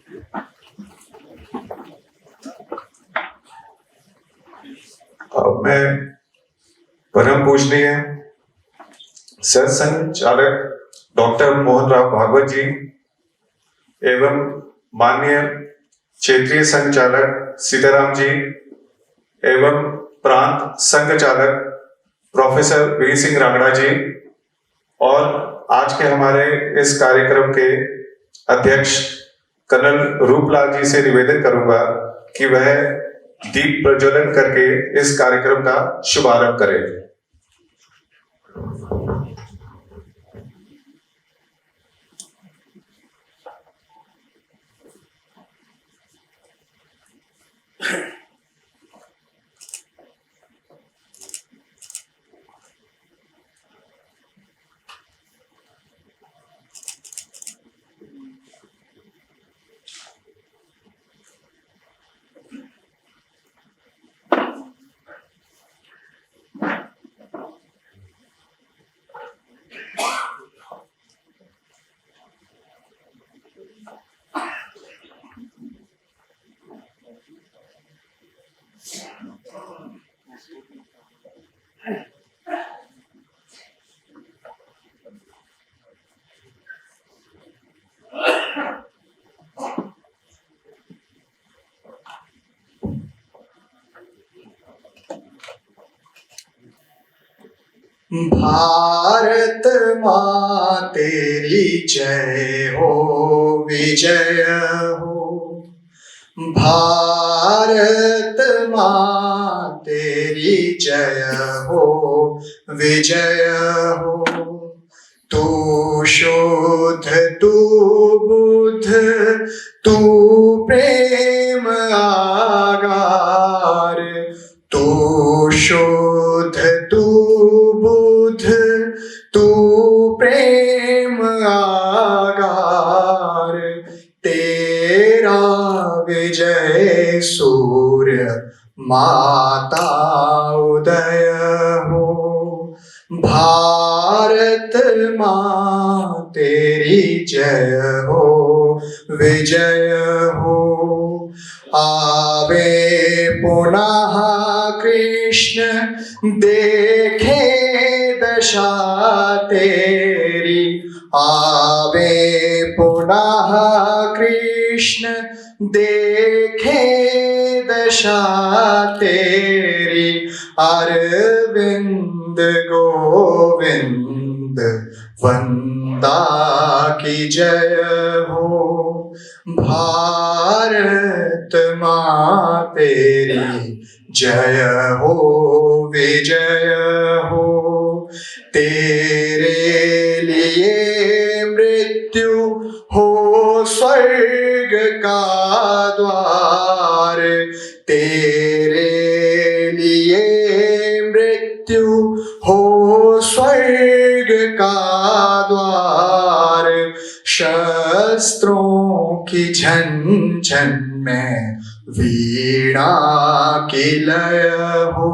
अब मैं परम पूजनीय सह संचालक डॉक्टर मोहन राव भागवत जी एवं माननीय क्षेत्रीय संचालक सीताराम जी एवं प्रांत संघ चालक प्रोफेसर वी सिंह रांगड़ा जी और आज के हमारे इस कार्यक्रम के अध्यक्ष कर्नल रूपलाल जी से निवेदन करूंगा कि वह दीप प्रज्वलन करके इस कार्यक्रम का शुभारंभ करें। भारत माँ तेरी जय हो, विजय हो। भारत माँ तेरी जय हो, विजय हो। तू शुद्ध तू बुद्ध तू प्रेम आगार। तू शुद्ध तू बुद्ध तू प्रेम आगार। तेरा विजय सूर्य माता उदय हो। भारत माँ तेरी जय हो, विजय हो। आवे पुनः कृष्ण देखे दशा तेरी। आवे पुनः कृष्ण देखे दशा तेरी। अरविंद गोविंद वंदा की जय हो। भारत माँ तेरी जय हो, विजय हो। तेरे लिए मृत्यु हो स्वर्ग का द्वार। तेरे लिए मृत्यु हो स्वर्ग का द्वार। शस्त्रों की झंझन में वीणा की लय हो।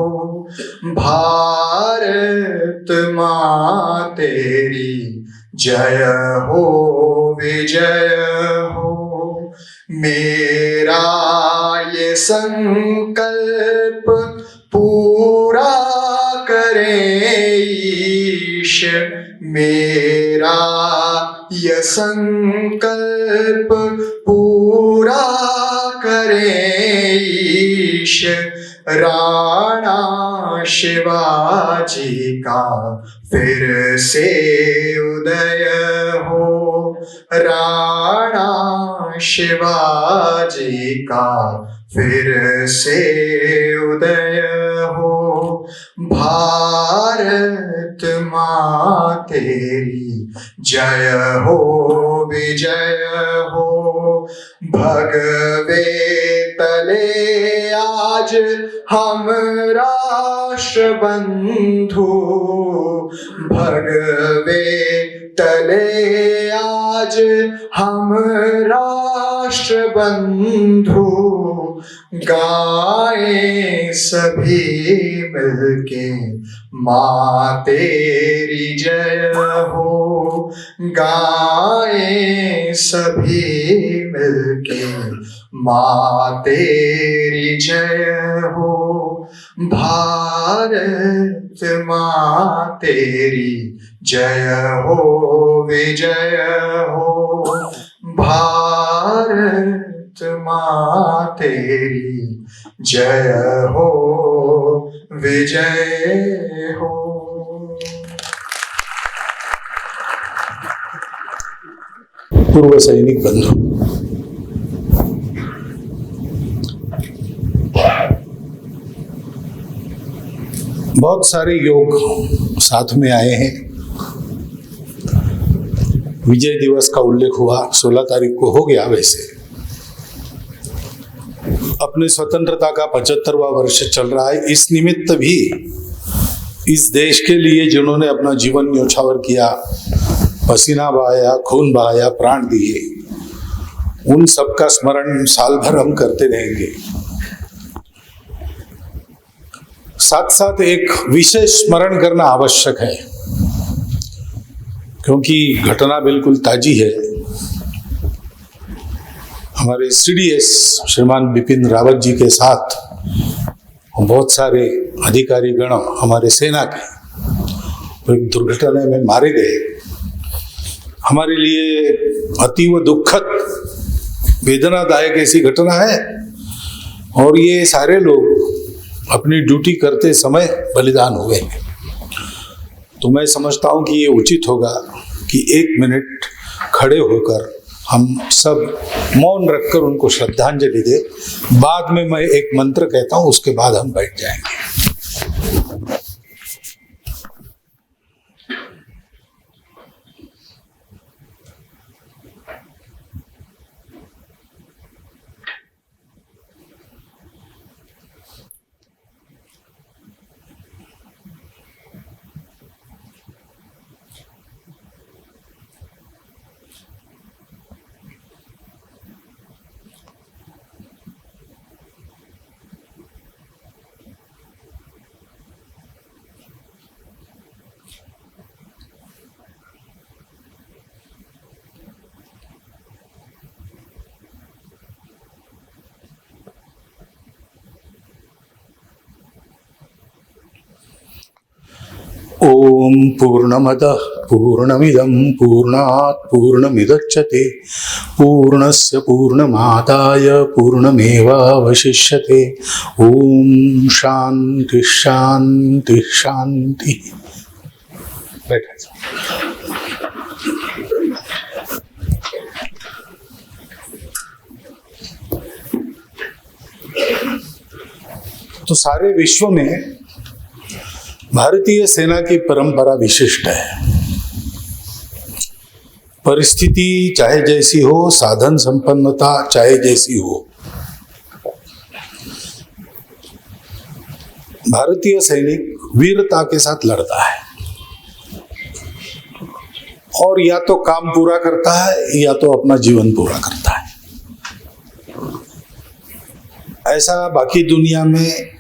भारत माँ तेरी जय हो, विजय हो। मेरा ये संकल्प पूरा करे ईश। मेरा ये संकल्प पूरा करे ईश। राणा शिवाजी का फिर से उदय हो। राणा शिवाजी का फिर से उदय हो। भारत माँ तेरी जय हो, विजय हो। भगवे तले आज हम राष्ट्र बंधु। भगवे तले आज हम राष्ट्र बंधु गाए सभी मिलके माँ तेरी जय हो, गाए सभी मिलके माँ तेरी जय हो। भारत माँ तेरी जय हो, विजय हो। भारत माँ तेरी जय हो, विजय हो। पूर्व सैनिक बंधु, बहुत सारे योग साथ में आए हैं। विजय दिवस का उल्लेख हुआ, 16 तारीख को हो गया। वैसे अपने स्वतंत्रता का 75वां वर्ष चल रहा है। इस निमित्त भी इस देश के लिए जिन्होंने अपना जीवन न्योछावर किया, पसीना बहाया, खून बहाया, प्राण दिए, उन सबका स्मरण साल भर हम करते रहेंगे। साथ साथ एक विशेष स्मरण करना आवश्यक है, क्योंकि घटना बिल्कुल ताजी है। हमारे CDS श्रीमान बिपिन रावत जी के साथ बहुत सारे अधिकारी गण हमारे सेना के एक दुर्घटना में मारे गए। हमारे लिए अतीव दुखद, वेदनादायक ऐसी घटना है, और ये सारे लोग अपनी ड्यूटी करते समय बलिदान हुए। तो मैं समझता हूं कि ये उचित होगा कि 1 मिनट खड़े होकर हम सब मौन रखकर उनको श्रद्धांजलि दे। बाद में मैं एक मंत्र कहता हूं, उसके बाद हम बैठ जाएंगे। ओम पूर्णमदः पूर्णमिदं पूर्णात् पूर्णमुदच्यते पूर्णस्य पूर्णमादाय पूर्णमेवावशिष्यते। ओम शांति शांति शांति। बैठा जाओ। तो सारे विश्व में भारतीय सेना की परंपरा विशिष्ट है। परिस्थिति चाहे जैसी हो, साधन संपन्नता चाहे जैसी हो, भारतीय सैनिक वीरता के साथ लड़ता है और या तो काम पूरा करता है या तो अपना जीवन पूरा करता है। ऐसा बाकी दुनिया में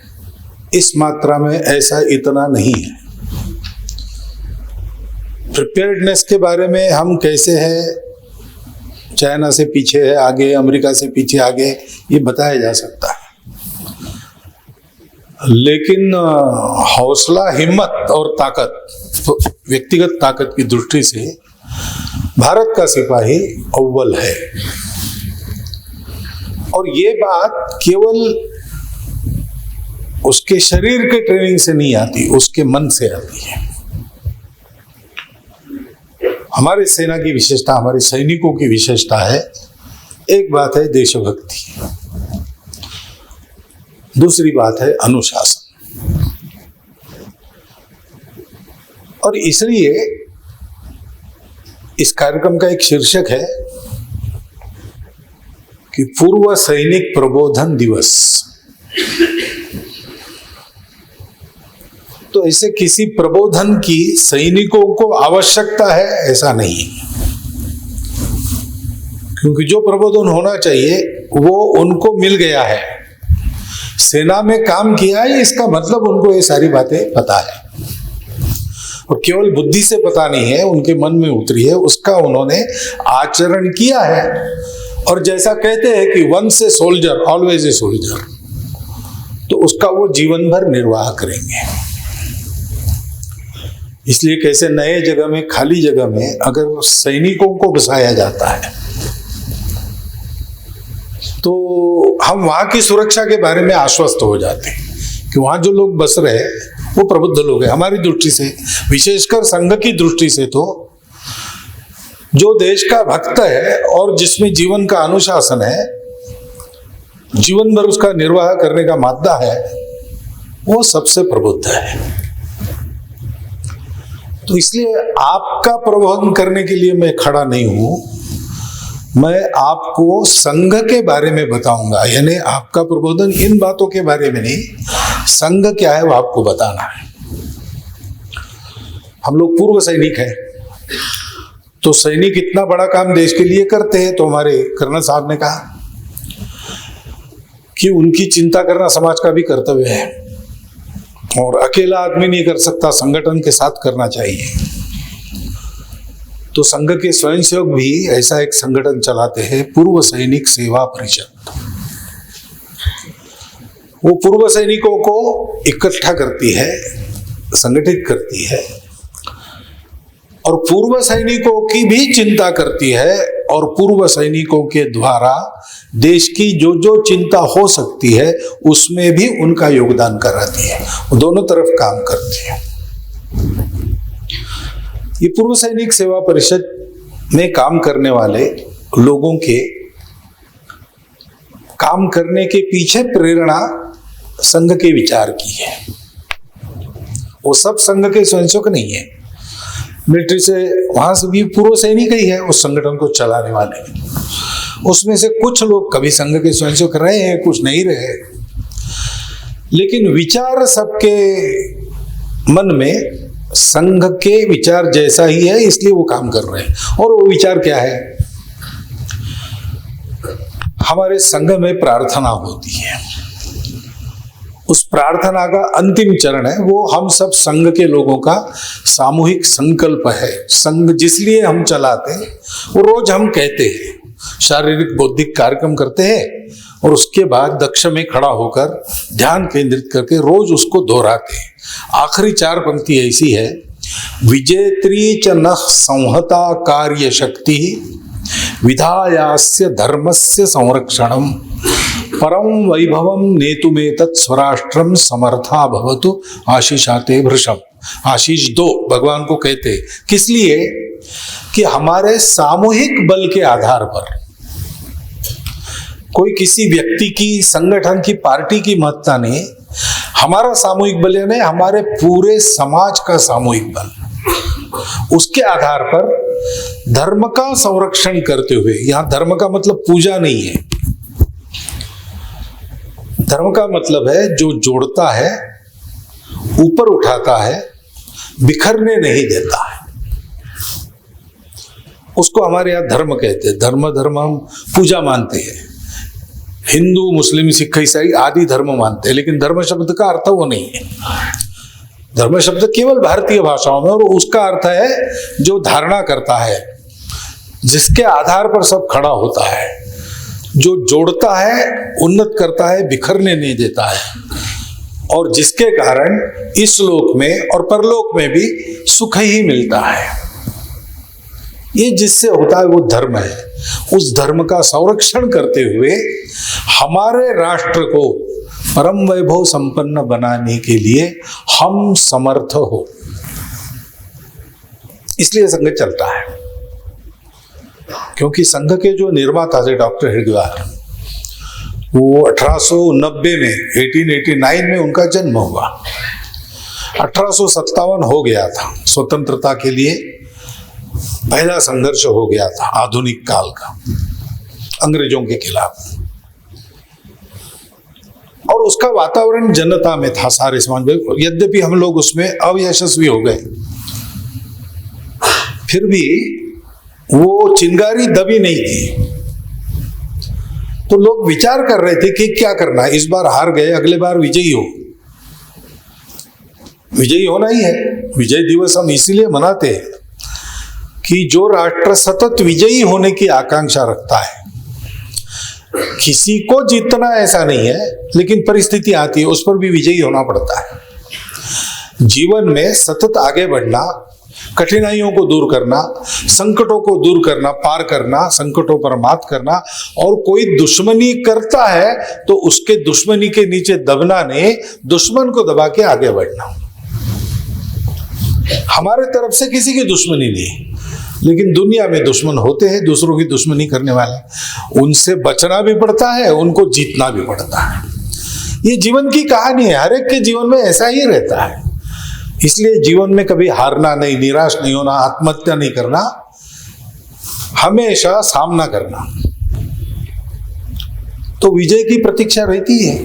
इस मात्रा में ऐसा इतना नहीं है। प्रिपेयर्डनेस के बारे में हम कैसे हैं, चाइना से पीछे है आगे, अमेरिका से पीछे आगे, ये बताया जा सकता है। लेकिन हौसला, हिम्मत और ताकत, तो व्यक्तिगत ताकत की दृष्टि से भारत का सिपाही अव्वल है। और ये बात केवल उसके शरीर के ट्रेनिंग से नहीं आती, उसके मन से आती है। हमारी सेना की विशेषता, हमारे सैनिकों की विशेषता है, एक बात है देशभक्ति, दूसरी बात है अनुशासन। और इसलिए इस कार्यक्रम का एक शीर्षक है कि पूर्व सैनिक प्रबोधन दिवस। तो ऐसे किसी प्रबोधन की सैनिकों को आवश्यकता है ऐसा नहीं, क्योंकि जो प्रबोधन होना चाहिए वो उनको मिल गया है, सेना में काम किया है, इसका मतलब उनको ये सारी बातें पता है, और केवल बुद्धि से पता नहीं है, उनके मन में उतरी है, उसका उन्होंने आचरण किया है। और जैसा कहते हैं कि once a soldier always a soldier, तो उसका वो जीवन भर निर्वाह करेंगे। इसलिए कैसे नए जगह में, खाली जगह में अगर सैनिकों को बसाया जाता है तो हम वहां की सुरक्षा के बारे में आश्वस्त हो जाते हैं कि वहां जो लोग बस रहे वो प्रबुद्ध लोग हैं। हमारी दृष्टि से, विशेषकर संघ की दृष्टि से, तो जो देश का भक्त है और जिसमें जीवन का अनुशासन है, जीवन भर उसका निर्वाह करने का मादा है, वो सबसे प्रबुद्ध है। तो इसलिए आपका प्रबोधन करने के लिए मैं खड़ा नहीं हूं, मैं आपको संघ के बारे में बताऊंगा। यानी आपका प्रबोधन इन बातों के बारे में नहीं, संघ क्या है वो आपको बताना है। हम लोग पूर्व सैनिक हैं, तो सैनिक इतना बड़ा काम देश के लिए करते हैं, तो हमारे कर्नल साहब ने कहा कि उनकी चिंता करना समाज का भी कर्तव्य है, और अकेला आदमी नहीं कर सकता, संगठन के साथ करना चाहिए। तो संघ के स्वयंसेवक भी ऐसा एक संगठन चलाते हैं, पूर्व सैनिक सेवा परिषद। वो पूर्व सैनिकों को इकट्ठा करती है, संगठित करती है, और पूर्व सैनिकों की भी चिंता करती है, और पूर्व सैनिकों के द्वारा देश की जो जो चिंता हो सकती है उसमें भी उनका योगदान कराती है। वो दोनों तरफ काम करती है। ये पूर्व सैनिक सेवा परिषद में काम करने वाले लोगों के काम करने के पीछे प्रेरणा संघ के विचार की है। वो सब संघ के स्वयंसेवक नहीं है, मिलिट्री से वहां से भी पूर्व सैनिक ही है उस संगठन को चलाने वाले। उसमें से कुछ लोग कभी संघ के स्वयंसेवक रहे हैं, कुछ नहीं रहे, लेकिन विचार सबके मन में संघ के विचार जैसा ही है, इसलिए वो काम कर रहे हैं। और वो विचार क्या है? हमारे संघ में प्रार्थना होती है, उस प्रार्थना का अंतिम चरण है वो हम सब संघ के लोगों का सामूहिक संकल्प है। संघ जिसलिए हम चलाते हैं वो रोज हम कहते हैं, शारीरिक बौद्धिक कार्यक्रम करते हैं, और उसके बाद दक्ष में खड़ा होकर ध्यान केंद्रित करके रोज उसको दोहराते हैं। आखिरी 4 पंक्ति ऐसी है, विजेत्री च नः संहता कार्य शक्ति विधायास्य धर्मस्य संरक्षणम परम वैभवम नेतुमेतत् स्वराष्ट्रम समर्था भवतु आशीषाते भृशम। आशीष दो भगवान को कहते, किस लिए? कि हमारे सामूहिक बल के आधार पर कोई किसी व्यक्ति की, संगठन की, पार्टी की महत्ता नहीं, हमारा सामूहिक बल यानी हमारे पूरे समाज का सामूहिक बल, उसके आधार पर धर्म का संरक्षण करते हुए। यहां धर्म का मतलब पूजा नहीं है, धर्म का मतलब है जो जोड़ता है, ऊपर उठाता है, बिखरने नहीं देता है, उसको हमारे यहां धर्म कहते हैं। धर्म हम पूजा मानते हैं, हिंदू मुस्लिम सिख ईसाई आदि धर्म मानते हैं, लेकिन धर्म शब्द का अर्थ वो नहीं है। धर्म शब्द केवल भारतीय भाषाओं में, और उसका अर्थ है जो धारणा करता है, जिसके आधार पर सब खड़ा होता है, जो जोड़ता है, उन्नत करता है, बिखरने नहीं देता है, और जिसके कारण इस लोक में और परलोक में भी सुख ही मिलता है। ये जिससे होता है वो धर्म है। उस धर्म का संरक्षण करते हुए हमारे राष्ट्र को परम वैभव संपन्न बनाने के लिए हम समर्थ हो, इसलिए संघ चलता है। क्योंकि संघ के जो निर्माता थे डॉक्टर हरिद्वार, वो 1890 में 1889 में उनका जन्म हुआ। 1857 हो गया था, स्वतंत्रता के लिए पहला संघर्ष हो गया था आधुनिक काल का अंग्रेजों के खिलाफ, और उसका वातावरण जनता में था, सारे समाज में। यद्यपि हम लोग उसमें अयशस्वी हो गए, फिर भी वो चिंगारी दबी नहीं थी। तो लोग विचार कर रहे थे कि क्या करना है, इस बार हार गए, अगले बार विजयी हो। विजयी होना ही है। विजय दिवस हम इसीलिए मनाते हैं कि जो राष्ट्र सतत विजयी होने की आकांक्षा रखता है, किसी को जीतना ऐसा नहीं है, लेकिन परिस्थिति आती है उस पर भी विजयी होना पड़ता है। जीवन में सतत आगे बढ़ना, कठिनाइयों को दूर करना, संकटों को दूर करना, पार करना, संकटों पर मात करना, और कोई दुश्मनी करता है तो उसके दुश्मनी के नीचे दबना नहीं, दुश्मन को दबा के आगे बढ़ना। हमारे तरफ से किसी की दुश्मनी नहीं, लेकिन दुनिया में दुश्मन होते हैं, दूसरों की दुश्मनी करने वाले। उनसे बचना भी पड़ता है, उनको जीतना भी पड़ता है। ये जीवन की कहानी है, हर एक के जीवन में ऐसा ही रहता है। इसलिए जीवन में कभी हारना नहीं, निराश नहीं होना, आत्महत्या नहीं करना, हमेशा सामना करना। तो विजय की प्रतीक्षा रहती है।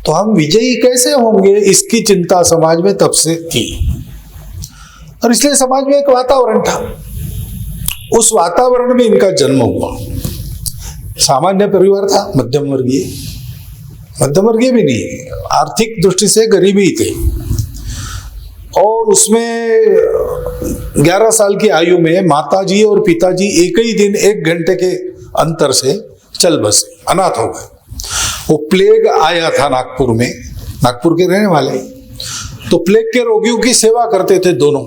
तो हम विजयी कैसे होंगे, इसकी चिंता समाज में तब से थी, और इसलिए समाज में एक वातावरण था। उस वातावरण में इनका जन्म हुआ। सामान्य परिवार था, मध्यम वर्गीय भी नहीं, आर्थिक दृष्टि से गरीबी थे, और उसमें 11 साल की आयु में माताजी और पिताजी एक ही दिन 1 घंटे के अंतर से चल बसे, अनाथ हो गए। वो प्लेग आया था नागपुर में, नागपुर के रहने वाले, तो प्लेग के रोगियों की सेवा करते थे दोनों।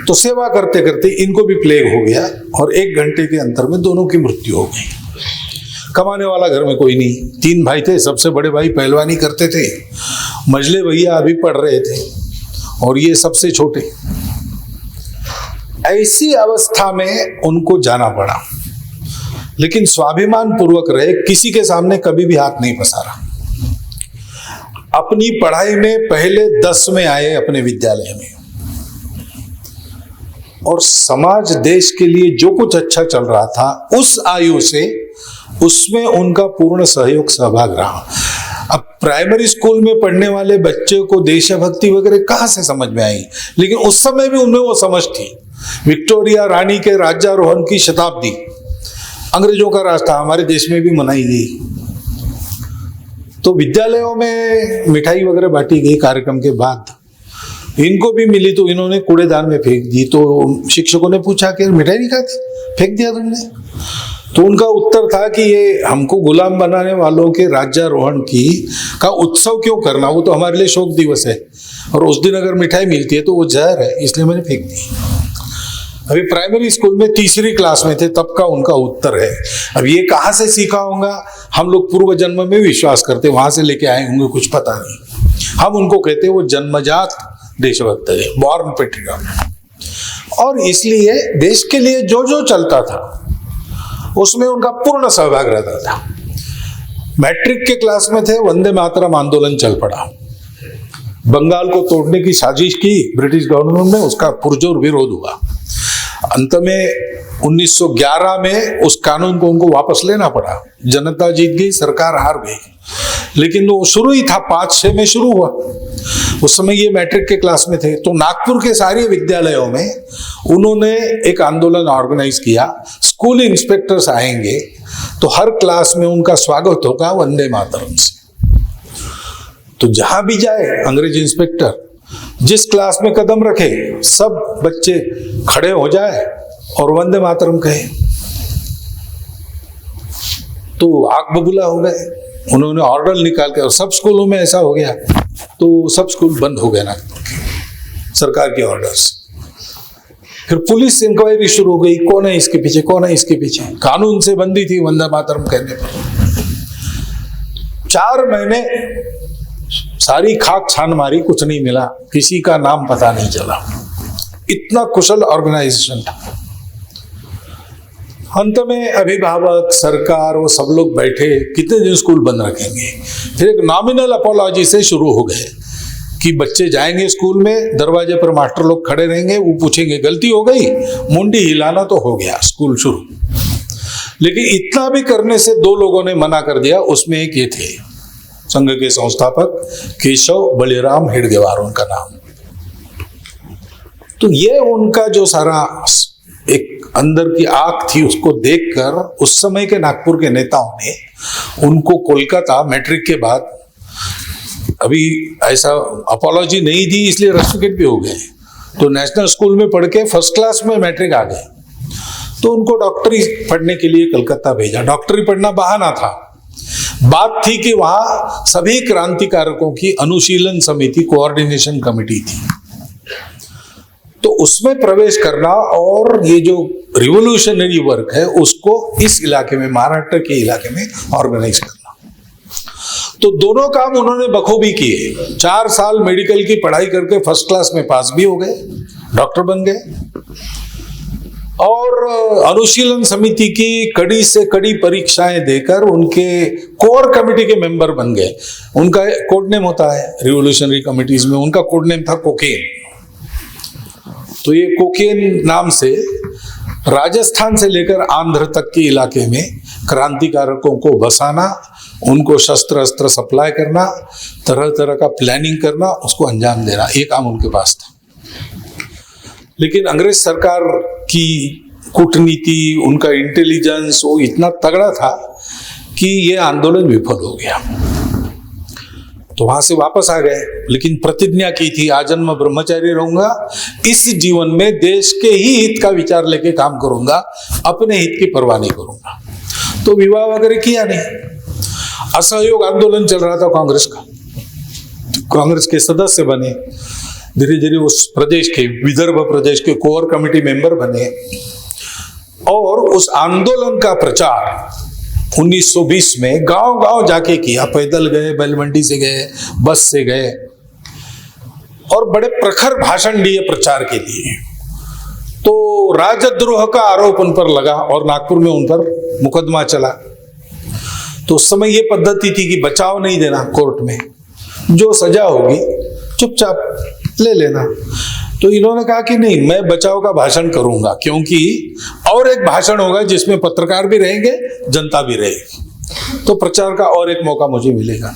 तो सेवा करते करते इनको भी प्लेग हो गया, और 1 घंटे के अंतर में दोनों की मृत्यु हो गई। कमाने वाला घर में कोई नहीं, 3 भाई थे, सबसे बड़े भाई पहलवानी करते थे, मझले भैया अभी पढ़ रहे थे, और ये सबसे छोटे। ऐसी अवस्था में उनको जाना पड़ा, लेकिन स्वाभिमान पूर्वक रहे, किसी के सामने कभी भी हाथ नहीं पसारा। अपनी पढ़ाई में पहले 10 में आए अपने विद्यालय में, और समाज देश के लिए जो कुछ अच्छा चल रहा था उस आयु से उसमें उनका पूर्ण सहयोग सहभाग रहा। अब प्राइमरी स्कूल में पढ़ने वाले बच्चे को देशभक्ति वगैरह कहां से समझ में आई, लेकिन उस समय भी उनमें वो समझ थी। विक्टोरिया रानी के राज्यारोहण की शताब्दी अंग्रेजों का राज था, हमारे देश में भी मनाई गई। तो विद्यालयों में मिठाई वगैरह बांटी गई कार्यक्रम के बाद, इनको भी मिली तो इन्होंने कूड़ेदान में फेंक दी। तो शिक्षकों ने पूछा कि मिठाई नहीं खाती, फेंक दिया तुमने? तो उनका उत्तर था कि ये हमको गुलाम बनाने वालों के राज्यारोहण का उत्सव क्यों करना, वो तो हमारे लिए शोक दिवस है, और उस दिन अगर मिठाई मिलती है तो वो जहर है, इसलिए मैंने फेंक दी। अभी प्राइमरी स्कूल में 3री क्लास में थे, तब का उनका उत्तर है। अब ये कहाँ से सीखा होगा, हम लोग पूर्व जन्म में विश्वास करते, वहां से लेके आए होंगे, कुछ पता नहीं। हम उनको कहते वो जन्मजात देशभक्त है, बॉर्न पेट्रियट। और इसलिए देश के लिए जो जो चलता था उसमें उनका पूर्ण सहभाग रहता था। मैट्रिक के क्लास में थे, वंदे मातरम आंदोलन चल पड़ा, बंगाल को तोड़ने की साजिश की ब्रिटिश गवर्नमेंट ने, उसका पुरजोर विरोध हुआ। अंत में 1911 में उस कानून को उनको वापस लेना पड़ा। जनता जीत गई, सरकार हार गई, लेकिन वो शुरू ही था, 5-6 में शुरू हुआ। उस समय ये मैट्रिक के क्लास में थे। तो नागपुर के सारे विद्यालयों में उन्होंने एक आंदोलन ऑर्गेनाइज किया, स्कूल इंस्पेक्टर्स आएंगे तो हर क्लास में उनका स्वागत होगा वंदे मातरम से। तो जहां भी जाए अंग्रेज इंस्पेक्टर, जिस क्लास में कदम रखे सब बच्चे खड़े हो जाए और वंदे मातरम कहे। तो आग बबूला हो गए। उन्होंने ऑर्डर निकाल के, और सब स्कूलों में ऐसा हो गया, तो सब स्कूल बंद हो गए नागपुर के, सरकार के ऑर्डर्स। फिर पुलिस इंक्वायरी शुरू हो गई, कौन है इसके पीछे, कौन है इसके पीछे। कानून से बंदी थी वंदे मातरम कहने पर। 4 महीने सारी खाक छान मारी, कुछ नहीं मिला, किसी का नाम पता नहीं चला। इतना कुशल ऑर्गेनाइजेशन था। अंत में अभिभावक, सरकार, वो सब लोग बैठे, कितने दिन स्कूल बंद रखेंगे। फिर एक नॉमिनल अपॉलॉजी से शुरू हो गए कि बच्चे जाएंगे स्कूल में, दरवाजे पर मास्टर लोग खड़े रहेंगे, वो पूछेंगे गलती हो गई, मुंडी हिलाना तो हो गया, स्कूल शुरू। लेकिन इतना भी करने से 2 लोगों ने मना कर दिया। उसमें एक ये थे, संघ के संस्थापक केशव बलिराम हेडगेवार उनका नाम। तो ये उनका जो सारा एक अंदर की आंख थी उसको देखकर उस समय के नागपुर के नेताओं ने उनको कोलकाता मैट्रिक के बाद, अभी ऐसा अपॉलॉजी नहीं दी इसलिए रस्टिकेट भी हो गए, तो नेशनल स्कूल में पढ़ के फर्स्ट क्लास में मैट्रिक आ गए, तो उनको डॉक्टरी पढ़ने के लिए कलकत्ता भेजा। डॉक्टरी पढ़ना बहाना था, बात थी कि वहां सभी क्रांतिकारकों की अनुशीलन समिति, कोऑर्डिनेशन कमेटी थी, तो उसमें प्रवेश करना और ये जो रिवोल्यूशनरी वर्क है उसको इस इलाके में, महाराष्ट्र के इलाके में ऑर्गेनाइज करना। तो दोनों काम उन्होंने बखूबी किए। 4 साल मेडिकल की पढ़ाई करके फर्स्ट क्लास में पास भी हो गए, डॉक्टर बन गए, और अनुशीलन समिति की कड़ी से कड़ी परीक्षाएं देकर उनके कोर कमेटी के मेंबर बन गए। उनका कोड नेम होता है रिवोल्यूशनरी कमिटीज में, उनका कोड नेम था कोकेन। तो ये कोकेन नाम से राजस्थान से लेकर आंध्र तक के इलाके में क्रांतिकारकों को बसाना, उनको शस्त्र अस्त्र सप्लाई करना, तरह तरह का प्लानिंग करना, उसको अंजाम देना, ये काम उनके पास था। लेकिन अंग्रेज सरकार की कूटनीति, उनका इंटेलिजेंस वो इतना तगड़ा था कि ये आंदोलन विफल हो गया। तो वहां से वापस आ गए, लेकिन प्रतिज्ञा की थी आजन्म ब्रह्मचारी रहूंगा, इस जीवन में देश के ही हित का विचार लेके काम करूंगा, अपने हित की परवाह नहीं करूंगा। तो विवाह वगैरह किया नहीं। असहयोग आंदोलन चल रहा था कांग्रेस का, कांग्रेस के सदस्य बने, धीरे धीरे उस प्रदेश के, विदर्भ प्रदेश के कोर कमेटी मेंबर बने, और उस आंदोलन का प्रचार 1920 में गांव गांव जाके किया। पैदल गए, बैलमंडी से गए, बस से गए, और बड़े प्रखर भाषण दिए प्रचार के लिए। तो राजद्रोह का आरोप उन पर लगा और नागपुर में उन पर मुकदमा चला। तो उस समय ये पद्धति थी कि बचाव नहीं देना कोर्ट में, जो सजा होगी चुपचाप ले लेना। तो इन्होंने कहा कि नहीं, मैं बचाव का भाषण करूंगा, क्योंकि और एक भाषण होगा जिसमें पत्रकार भी रहेंगे, जनता भी रहेगी, तो प्रचार का और एक मौका मुझे मिलेगा।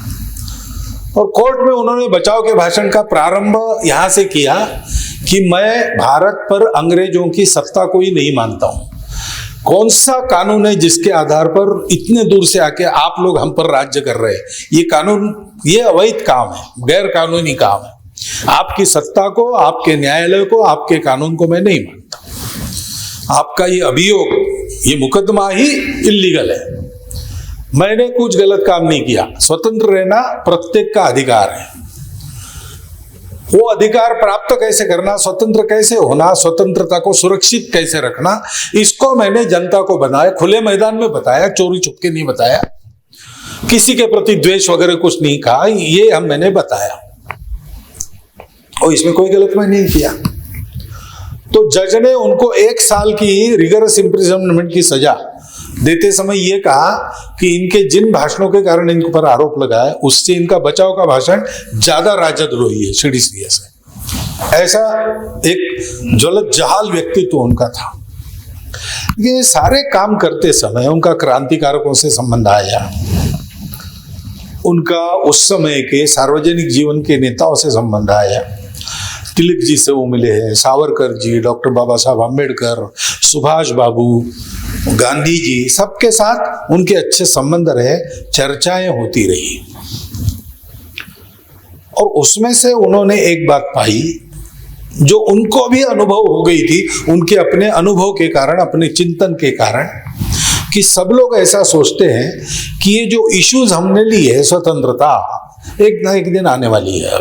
और कोर्ट में उन्होंने बचाव के भाषण का प्रारंभ यहां से किया कि मैं भारत पर अंग्रेजों की सत्ता को ही नहीं मानता हूं। कौन सा कानून है जिसके आधार पर इतने दूर से आके आप लोग हम पर राज्य कर रहे हैं? ये कानून, ये अवैध काम है, गैर कानूनी काम है। आपकी सत्ता को, आपके न्यायालय को, आपके कानून को मैं नहीं मानता। आपका ये अभियोग, ये मुकदमा ही इल्लीगल है। मैंने कुछ गलत काम नहीं किया। स्वतंत्र रहना प्रत्येक का अधिकार है। वो अधिकार प्राप्त कैसे करना, स्वतंत्र कैसे होना, स्वतंत्रता को सुरक्षित कैसे रखना, इसको मैंने जनता को बनाया, खुले मैदान में बताया, चोरी छुपके नहीं बताया, किसी के प्रति द्वेष वगैरह कुछ नहीं कहा, ये मैंने बताया, और इसमें कोई गलत मैं नहीं किया। तो जज ने उनको 1 साल की रिगरस इम्प्रिजनमेंट की सजा देते समय ये कहा कि इनके जिन भाषणों के कारण इन पर आरोप लगा है, उससे इनका बचाव का भाषण ज्यादा राजद्रोही है, सीढ़ी से। ऐसा एक ज्वलत जहाल व्यक्तित्व उनका था। ये सारे काम करते समय उनका क्रांतिकारकों से संबंध आया, उनका उस समय के सार्वजनिक जीवन के नेताओं से संबंध आया। तिलक जी से वो मिले हैं, सावरकर जी, डॉक्टर बाबा साहब आम्बेडकर, सुभाष बाबू, गांधी जी, सबके साथ उनके अच्छे संबंध रहे, चर्चाएं होती रही। और उसमें से उन्होंने एक बात पाई जो उनको भी अनुभव हो गई थी, उनके अपने अनुभव के कारण, अपने चिंतन के कारण, कि सब लोग ऐसा सोचते हैं कि ये जो इश्यूज हमने लिए, स्वतंत्रता एक ना एक दिन आने वाली है,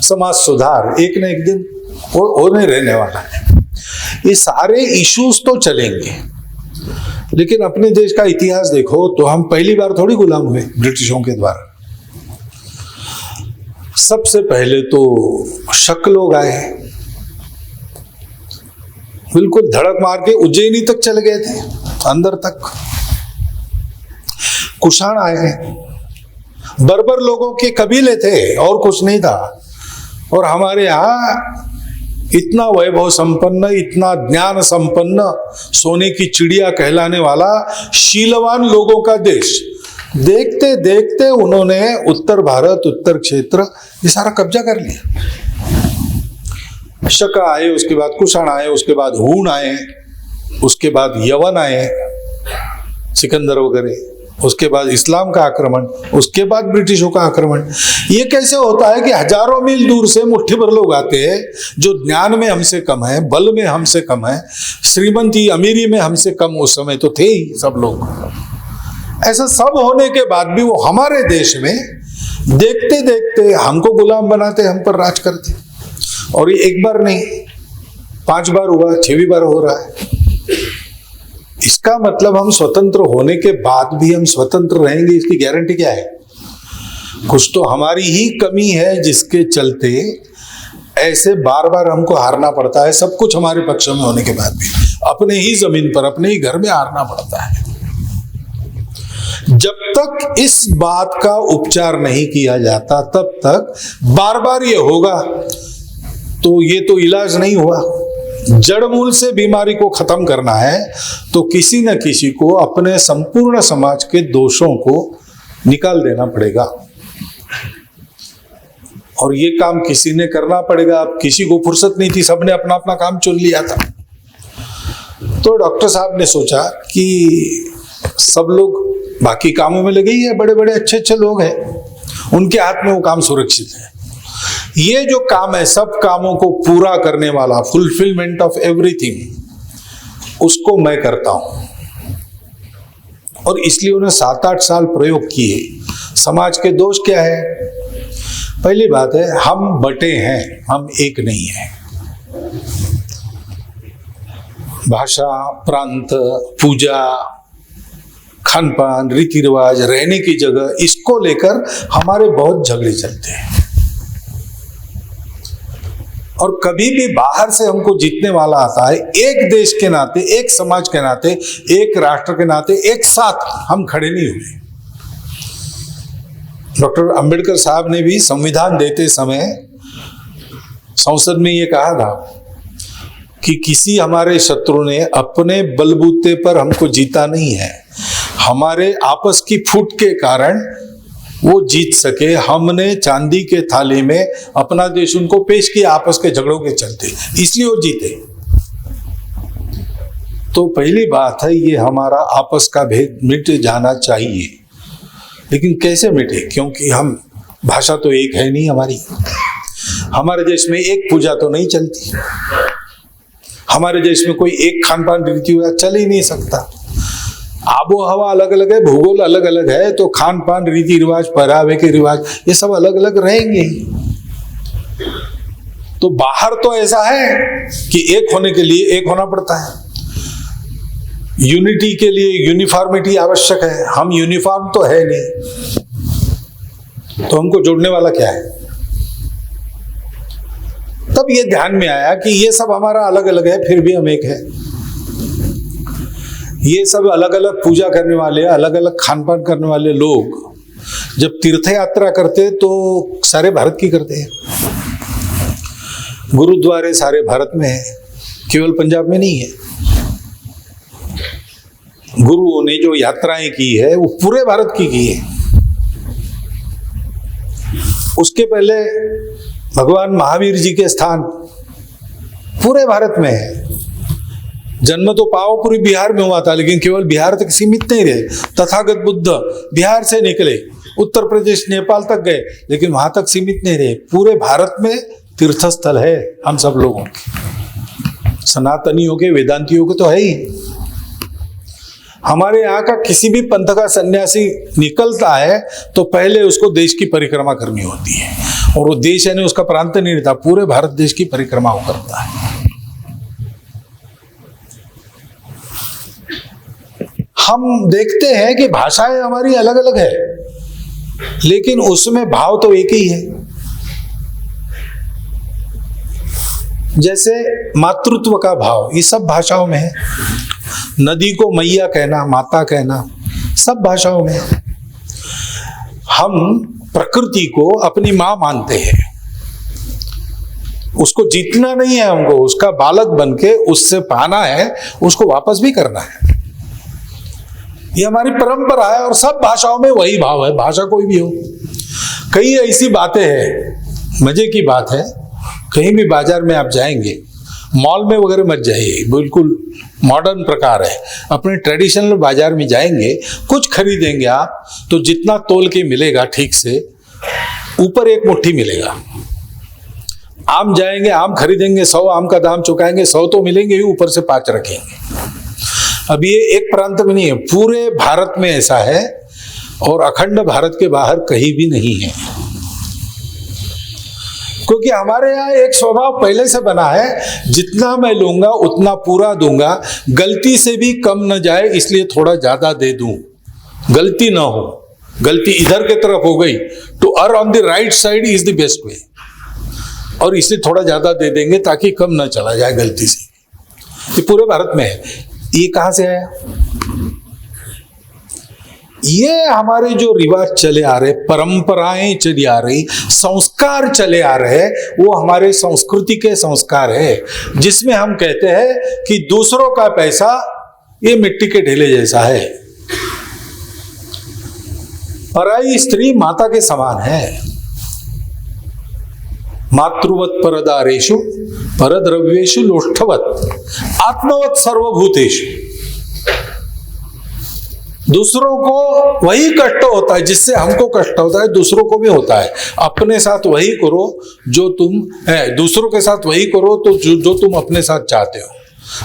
समाज सुधार एक ना एक दिन होने रहने वाला है, ये सारे इश्यूज तो चलेंगे। लेकिन अपने देश का इतिहास देखो तो हम पहली बार थोड़ी गुलाम हुए ब्रिटिशों के द्वारा। सबसे पहले तो शक लोग आए, बिल्कुल धड़क मार के उज्जैनी तक चले गए थे, अंदर तक। कुषाण आए, बर्बर लोगों के कबीले थे और कुछ नहीं था। और हमारे यहाँ इतना वैभव संपन्न, इतना ज्ञान संपन्न, सोने की चिड़िया कहलाने वाला शीलवान लोगों का देश, देखते देखते उन्होंने उत्तर भारत, उत्तर क्षेत्र, ये सारा कब्जा कर लिया। शक आए, उसके बाद कुषाण आए, उसके बाद हूण आए, उसके बाद यवन आए, सिकंदर वगैरह, उसके बाद इस्लाम का आक्रमण, उसके बाद ब्रिटिशों का आक्रमण। ये कैसे होता है कि हजारों मील दूर से मुट्ठी भर लोग आते हैं जो ज्ञान में हमसे कम है, बल में हमसे कम है, श्रीमंती अमीरी में हमसे कम उस समय तो थे ही सब लोग। ऐसा सब होने के बाद भी वो हमारे देश में देखते देखते हमको गुलाम बनाते, हम पर राज करते। और ये एक बार नहीं, 5 बार हुआ, 6वीं बार हो रहा है। इसका मतलब हम स्वतंत्र होने के बाद भी हम स्वतंत्र रहेंगे, इसकी गारंटी क्या है? कुछ तो हमारी ही कमी है जिसके चलते ऐसे बार बार हमको हारना पड़ता है। सब कुछ हमारे पक्ष में होने के बाद भी अपने ही जमीन पर, अपने ही घर में हारना पड़ता है। जब तक इस बात का उपचार नहीं किया जाता तब तक बार बार ये होगा, तो ये तो इलाज नहीं हुआ। जड़ मूल से बीमारी को खत्म करना है तो किसी न किसी को अपने संपूर्ण समाज के दोषों को निकाल देना पड़ेगा, और ये काम किसी ने करना पड़ेगा। अब किसी को फुर्सत नहीं थी, सबने अपना अपना काम चुन लिया था। तो डॉक्टर साहब ने सोचा कि सब लोग बाकी कामों में लगे ही है, बड़े बड़े अच्छे अच्छे लोग हैं, उनके हाथ में वो काम सुरक्षित है। ये जो काम है, सब कामों को पूरा करने वाला, फुलफिलमेंट ऑफ एवरीथिंग, उसको मैं करता हूं। और इसलिए उन्हें 7-8 साल प्रयोग किए। समाज के दोष क्या है? पहली बात है, हम बटे हैं, हम एक नहीं हैं। भाषा, प्रांत, पूजा, खान पान, रीति रिवाज, रहने की जगह, इसको लेकर हमारे बहुत झगड़े चलते हैं। और कभी भी बाहर से हमको जीतने वाला आता है, एक देश के नाते, एक समाज के नाते, एक राष्ट्र के नाते एक साथ हम खड़े नहीं हुए। डॉक्टर अंबेडकर साहब ने भी संविधान देते समय संसद में ये कहा था कि किसी हमारे शत्रु ने अपने बलबूते पर हमको जीता नहीं है, हमारे आपस की फूट के कारण वो जीत सके। हमने चांदी के थाली में अपना देश उनको पेश किया आपस के झगड़ों के चलते, इसलिए वो जीते। तो पहली बात है, ये हमारा आपस का भेद मिट जाना चाहिए। लेकिन कैसे मिटे? क्योंकि हम, भाषा तो एक है नहीं हमारी, हमारे देश में एक पूजा तो नहीं चलती, हमारे देश में कोई एक खान पान रीति रिवाज चल ही नहीं सकता। आबो हवा अलग अलग है, भूगोल अलग अलग है, तो खान पान, रीति रिवाज, पहरावे के रिवाज, ये सब अलग अलग रहेंगे। तो बाहर तो ऐसा है कि एक होने के लिए एक होना पड़ता है, यूनिटी के लिए यूनिफॉर्मिटी आवश्यक है। हम यूनिफॉर्म तो है नहीं, तो हमको जोड़ने वाला क्या है? तब ये ध्यान में आया कि ये सब हमारा अलग अलग है, फिर भी हम एक है। ये सब अलग अलग पूजा करने वाले, अलग अलग खान पान करने वाले लोग जब तीर्थ यात्रा करते तो सारे भारत की करते हैं। गुरुद्वारे सारे भारत में है, केवल पंजाब में नहीं है। गुरुओं ने जो यात्राएं की है वो पूरे भारत की है। उसके पहले भगवान महावीर जी के स्थान पूरे भारत में है। जन्म तो पावापुरी बिहार में हुआ था, लेकिन केवल बिहार तक सीमित नहीं रहे। तथागत बुद्ध बिहार से निकले, उत्तर प्रदेश, नेपाल तक गए, लेकिन वहां तक सीमित नहीं रहे। पूरे भारत में तीर्थस्थल है हम सब लोगों के, सनातनियों के, वेदांतियों के तो है ही। हमारे यहाँ का किसी भी पंथ का सन्यासी निकलता है तो पहले उसको देश की परिक्रमा करनी होती है, और वो देश यानी उसका प्रांत नहीं रहता, पूरे भारत देश की परिक्रमा वो करता है। हम देखते हैं कि भाषाएं हमारी अलग अलग है, लेकिन उसमें भाव तो एक ही है। जैसे मातृत्व का भाव, ये सब भाषाओं में है। नदी को मैया कहना, माता कहना, सब भाषाओं में है। हम प्रकृति को अपनी मां मानते हैं, उसको जीतना नहीं है हमको, उसका बालक बनके उससे पाना है, उसको वापस भी करना है। ये हमारी परंपरा है, और सब भाषाओं में वही भाव है, भाषा कोई भी हो। कई ऐसी बातें हैं, मजे की बात है, कहीं भी बाजार में आप जाएंगे, मॉल में वगैरह मत जाइए, बिल्कुल मॉडर्न प्रकार है। अपने ट्रेडिशनल बाजार में जाएंगे, कुछ खरीदेंगे आप तो जितना तोल के मिलेगा ठीक से, ऊपर एक मुट्ठी मिलेगा। आम जाएंगे, आम खरीदेंगे, 100 आम का दाम चुकाएंगे, 100 तो मिलेंगे ही, ऊपर से 5 रखेंगे। अब ये एक प्रांत में नहीं है, पूरे भारत में ऐसा है और अखंड भारत के बाहर कहीं भी नहीं है। क्योंकि हमारे यहाँ एक स्वभाव पहले से बना है, जितना मैं लूंगा उतना पूरा दूंगा, गलती से भी कम न जाए इसलिए थोड़ा ज्यादा दे दूं, गलती ना हो। गलती इधर की तरफ हो गई तो uh on the right side is the best way, और इसलिए थोड़ा ज्यादा दे देंगे ताकि कम ना चला जाए गलती से। ये पूरे भारत में है। ये कहां से आया? ये हमारे जो रिवाज चले आ रहे, परंपराएं चली आ रही, संस्कार चले आ रहे, वो हमारे संस्कृति के संस्कार है, जिसमें हम कहते हैं कि दूसरों का पैसा ये मिट्टी के ढेले जैसा है। पराई स्त्री माता के समान है। मातृवत परदारेषु परद्रव्येषु लोष्ठवत आत्मवत सर्वभूतेषु। दूसरों को वही कष्ट होता है जिससे हमको कष्ट होता है, दूसरों को भी होता है। अपने साथ वही करो जो तुम है, दूसरों के साथ वही करो तो जो तुम अपने साथ चाहते हो।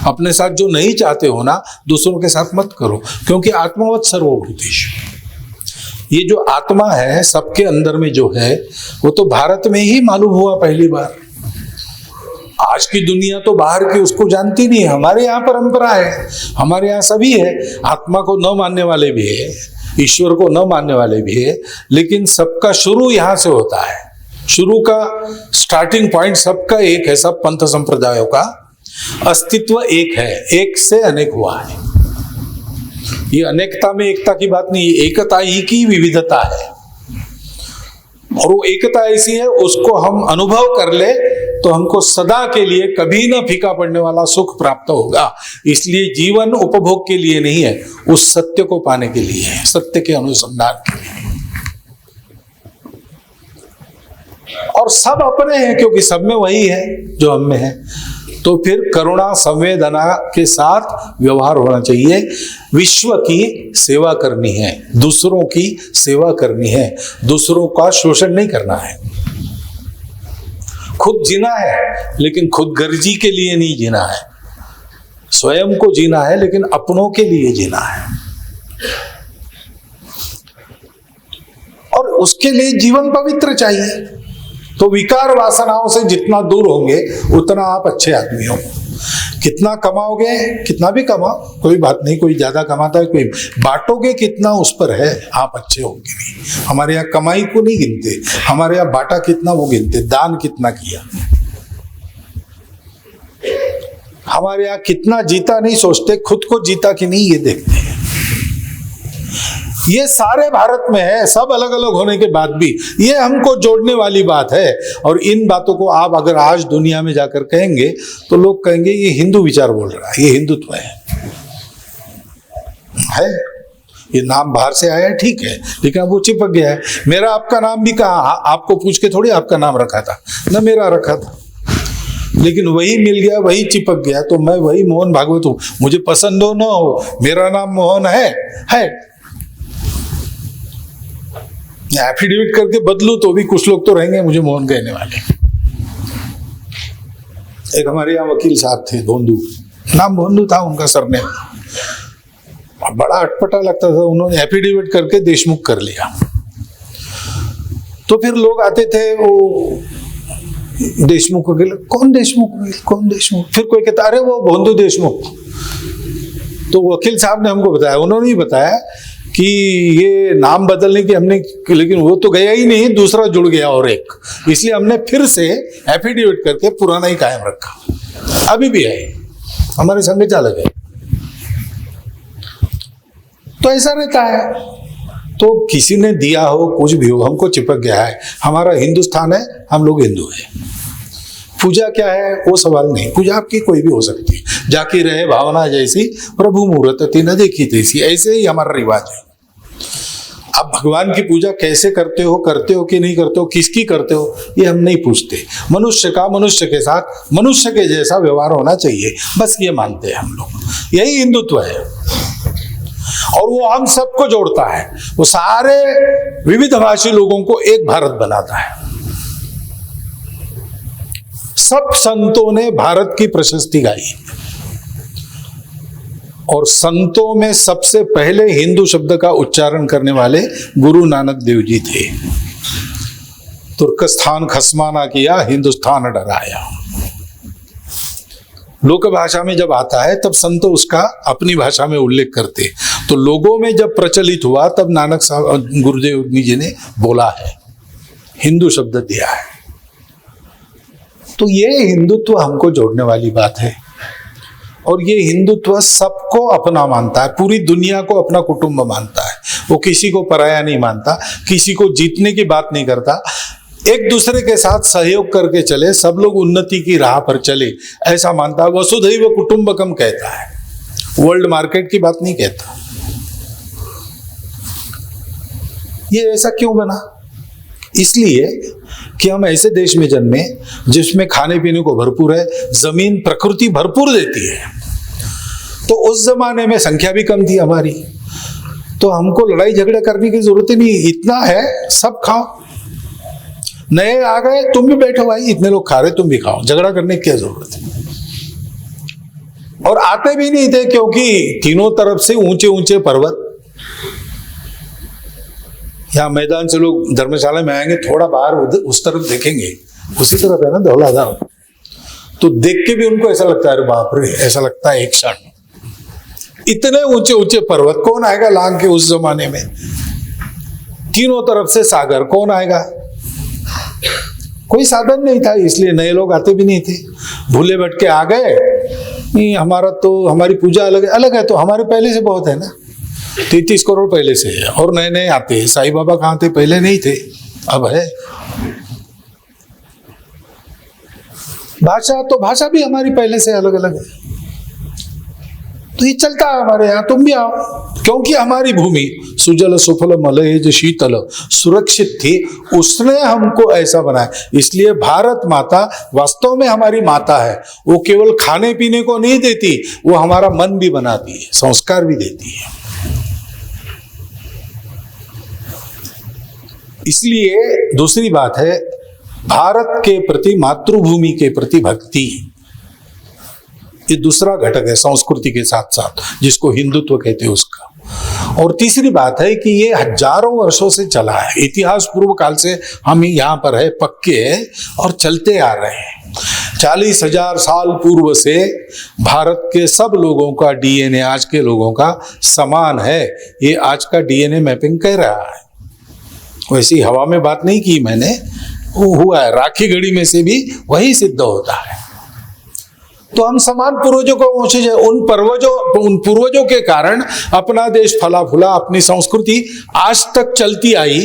अपने साथ जो नहीं चाहते हो ना, दूसरों के साथ मत करो, क्योंकि आत्मवत सर्वभूतेषु। ये जो आत्मा है सबके अंदर में जो है, वो तो भारत में ही मालूम हुआ पहली बार। आज की दुनिया तो बाहर की उसको जानती नहीं है। हमारे यहाँ परंपरा है, हमारे यहाँ सभी है। आत्मा को न मानने वाले भी है, ईश्वर को न मानने वाले भी है, लेकिन सबका शुरू यहाँ से होता है। शुरू का स्टार्टिंग पॉइंट सबका एक है। सब पंथ संप्रदायों का अस्तित्व एक है, एक से अनेक हुआ है। ये अनेकता में एकता की बात नहीं, एकता ही की विविधता है। और वो एकता ऐसी है, उसको हम अनुभव कर ले तो हमको सदा के लिए कभी ना फीका पड़ने वाला सुख प्राप्त होगा। इसलिए जीवन उपभोग के लिए नहीं है, उस सत्य को पाने के लिए है, सत्य के अनुसंधान के लिए। और सब अपने हैं, क्योंकि सब में वही है जो हम में है। तो फिर करुणा संवेदना के साथ व्यवहार होना चाहिए। विश्व की सेवा करनी है, दूसरों की सेवा करनी है, दूसरों का शोषण नहीं करना है। खुद जीना है लेकिन खुद गर्जी के लिए नहीं जीना है। स्वयं को जीना है लेकिन अपनों के लिए जीना है। और उसके लिए जीवन पवित्र चाहिए। तो विकार वासनाओं से जितना दूर होंगे उतना आप अच्छे आदमी हो। कितना कमाओगे, कितना भी कमाओ, कोई बात नहीं, कोई ज्यादा कमाता है, कोई बांटोगे कितना उस पर है, आप अच्छे होंगे भी। हमारे यहाँ कमाई को नहीं गिनते, हमारे यहाँ बांटा कितना वो गिनते, दान कितना किया। हमारे यहाँ कितना जीता नहीं सोचते, खुद को जीता कि नहीं ये देखते हैं। ये सारे भारत में है, सब अलग अलग होने के बाद भी ये हमको जोड़ने वाली बात है। और इन बातों को आप अगर आज दुनिया में जाकर कहेंगे तो लोग कहेंगे ये हिंदू विचार बोल रहा है, ये हिंदुत्व है। ये नाम बाहर से आया है, ठीक है, लेकिन अब वो चिपक गया है। मेरा आपका नाम भी कहा, आपको पूछ के थोड़ी आपका नाम रखा था ना, मेरा रखा था, लेकिन वही मिल गया, वही चिपक गया। तो मैं वही मोहन भागवत हूं, मुझे पसंद हो ना हो, मेरा नाम मोहन है। एफिडेविट करके बदलू तो भी कुछ लोग तो रहेंगे मुझे मोहन कहने वाले। एक हमारे यहाँ वकील साहब थे, भोंदू, नाम भोंदू था उनका सरनेम, बड़ा अटपटा लगता था। उन्होंने एफिडेविट करके देशमुख कर लिया। तो फिर लोग आते थे, वो देशमुख वकील, कौन देशमुख, कौन देशमुख, फिर कोई कहता अरे वो भोंदू देशमुख। तो वकील साहब ने हमको बताया, उन्होंने ही बताया कि ये नाम बदलने की हमने, लेकिन वो तो गया ही नहीं, दूसरा जुड़ गया और एक, इसलिए हमने फिर से एफिडेविट करके पुराना ही कायम रखा। अभी भी है, हमारे संघ चालक है। तो ऐसा रहता है। तो किसी ने दिया हो, कुछ भी हो, हमको चिपक गया है। हमारा हिंदुस्तान है, हम लोग हिंदू हैं। पूजा क्या है वो सवाल नहीं, पूजा आपकी कोई भी हो सकती है। जाकी रहे भावना जैसी, प्रभु मुहूर्त तीन देखी तैसी, ऐसे ही हमारा रिवाज है। आप भगवान की पूजा कैसे करते हो कि नहीं करते हो, किसकी करते हो, ये हम नहीं पूछते। मनुष्य का मनुष्य के साथ मनुष्य के जैसा व्यवहार होना चाहिए, बस ये मानते हैं हम लोग। यही हिंदुत्व है और वो हम सबको जोड़ता है। वो सारे विविध भाषी लोगों को एक भारत बनाता है। सब संतों ने भारत की प्रशस्ति गाई और संतों में सबसे पहले हिंदू शब्द का उच्चारण करने वाले गुरु नानक देव जी थे। तुर्कस्तान खसमाना किया, हिंदुस्तान डराया। लोक भाषा में जब आता है तब संत उसका अपनी भाषा में उल्लेख करते, तो लोगों में जब प्रचलित हुआ तब नानक साहब गुरुदेव जी ने बोला है, हिंदू शब्द दिया है। तो ये हिंदुत्व हमको जोड़ने वाली बात है और ये हिंदुत्व सबको अपना मानता है, पूरी दुनिया को अपना कुटुंब मानता है। वो किसी को पराया नहीं मानता, किसी को जीतने की बात नहीं करता, एक दूसरे के साथ सहयोग करके चले, सब लोग उन्नति की राह पर चले, ऐसा मानता है। वसुधैव कुटुंबकम कहता है, वर्ल्ड मार्केट की बात नहीं कहता। ये ऐसा क्यों बना? इसलिए कि हम ऐसे देश में जन्मे जिसमें खाने पीने को भरपूर है, जमीन प्रकृति भरपूर देती है। तो उस जमाने में संख्या भी कम थी हमारी, तो हमको लड़ाई झगड़ा करने की जरूरत ही नहीं, इतना है सब खाओ। नए आ गए, तुम भी बैठो भाई, इतने लोग खा रहे तुम भी खाओ, झगड़ा करने की क्या जरूरत है। और आते भी नहीं थे क्योंकि तीनों तरफ से ऊंचे ऊंचे पर्वत। यहाँ मैदान से लोग धर्मशाला में आएंगे, थोड़ा बाहर उस तरफ देखेंगे, उसी तरफ है ना धौलाधाम, तो देख के भी उनको ऐसा लगता है, अरे बाप रे, ऐसा लगता है एक क्षण। इतने ऊंचे ऊंचे पर्वत कौन आएगा लांग के उस जमाने में? तीनों तरफ से सागर, कौन आएगा? कोई साधन नहीं था, इसलिए नए लोग आते भी नहीं थे। भूले भटके आ गए, नहीं हमारा तो हमारी पूजा अलग है, तो हमारे पहले से बहुत है ना, 33 करोड़ पहले से है, और नए नए आते हैं। साईं बाबा कहाँ थे? पहले नहीं थे, अब है। भाषा भी हमारी पहले से अलग अलग है, तो ये चलता है हमारे यहाँ। तुम भी आओ, क्योंकि हमारी भूमि सुजल सुफल मलयज शीतल सुरक्षित थी, उसने हमको ऐसा बनाया। इसलिए भारत माता वास्तव में हमारी माता है। वो केवल खाने पीने को नहीं देती, वो हमारा मन भी बनाती है, संस्कार भी देती है। इसलिए दूसरी बात है, भारत के प्रति, मातृभूमि के प्रति भक्ति, ये दूसरा घटक है संस्कृति के साथ साथ, जिसको हिंदुत्व कहते हैं उसका। और तीसरी बात है कि ये हजारों वर्षों से चला है, इतिहास पूर्व काल से हम यहाँ पर है, पक्के है और चलते आ रहे हैं। 40,000 साल पूर्व से भारत के सब लोगों का डीएनए आज के लोगों का समान है, ये आज का डीएनए मैपिंग कह रहा है। वैसी हवा में बात नहीं की मैंने, वो हुआ है, राखी गढ़ी में से भी वही सिद्ध होता है। तो हम समान पूर्वजों को पहुंचे, उन पूर्वजों के कारण अपना देश फला फूला, अपनी संस्कृति आज तक चलती आई।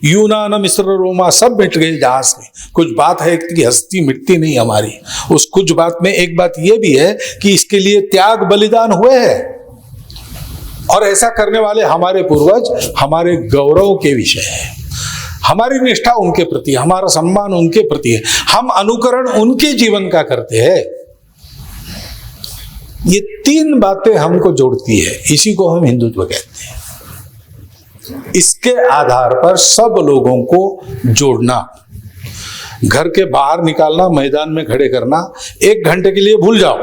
यूनान, मिस्र, रोमा सब मिट गए जहां से। कुछ बात है कि हस्ती मिटती नहीं हमारी। उस कुछ बात में एक बात यह भी है कि इसके लिए त्याग बलिदान हुए हैं, और ऐसा करने वाले हमारे पूर्वज हमारे गौरव के विषय है। हमारी निष्ठा उनके प्रति, हमारा सम्मान उनके प्रति है, हम अनुकरण उनके जीवन का करते हैं। ये तीन बातें हमको जोड़ती है, इसी को हम हिंदुत्व कहते हैं। इसके आधार पर सब लोगों को जोड़ना, घर के बाहर निकालना, मैदान में खड़े करना, 1 घंटे के लिए भूल जाओ।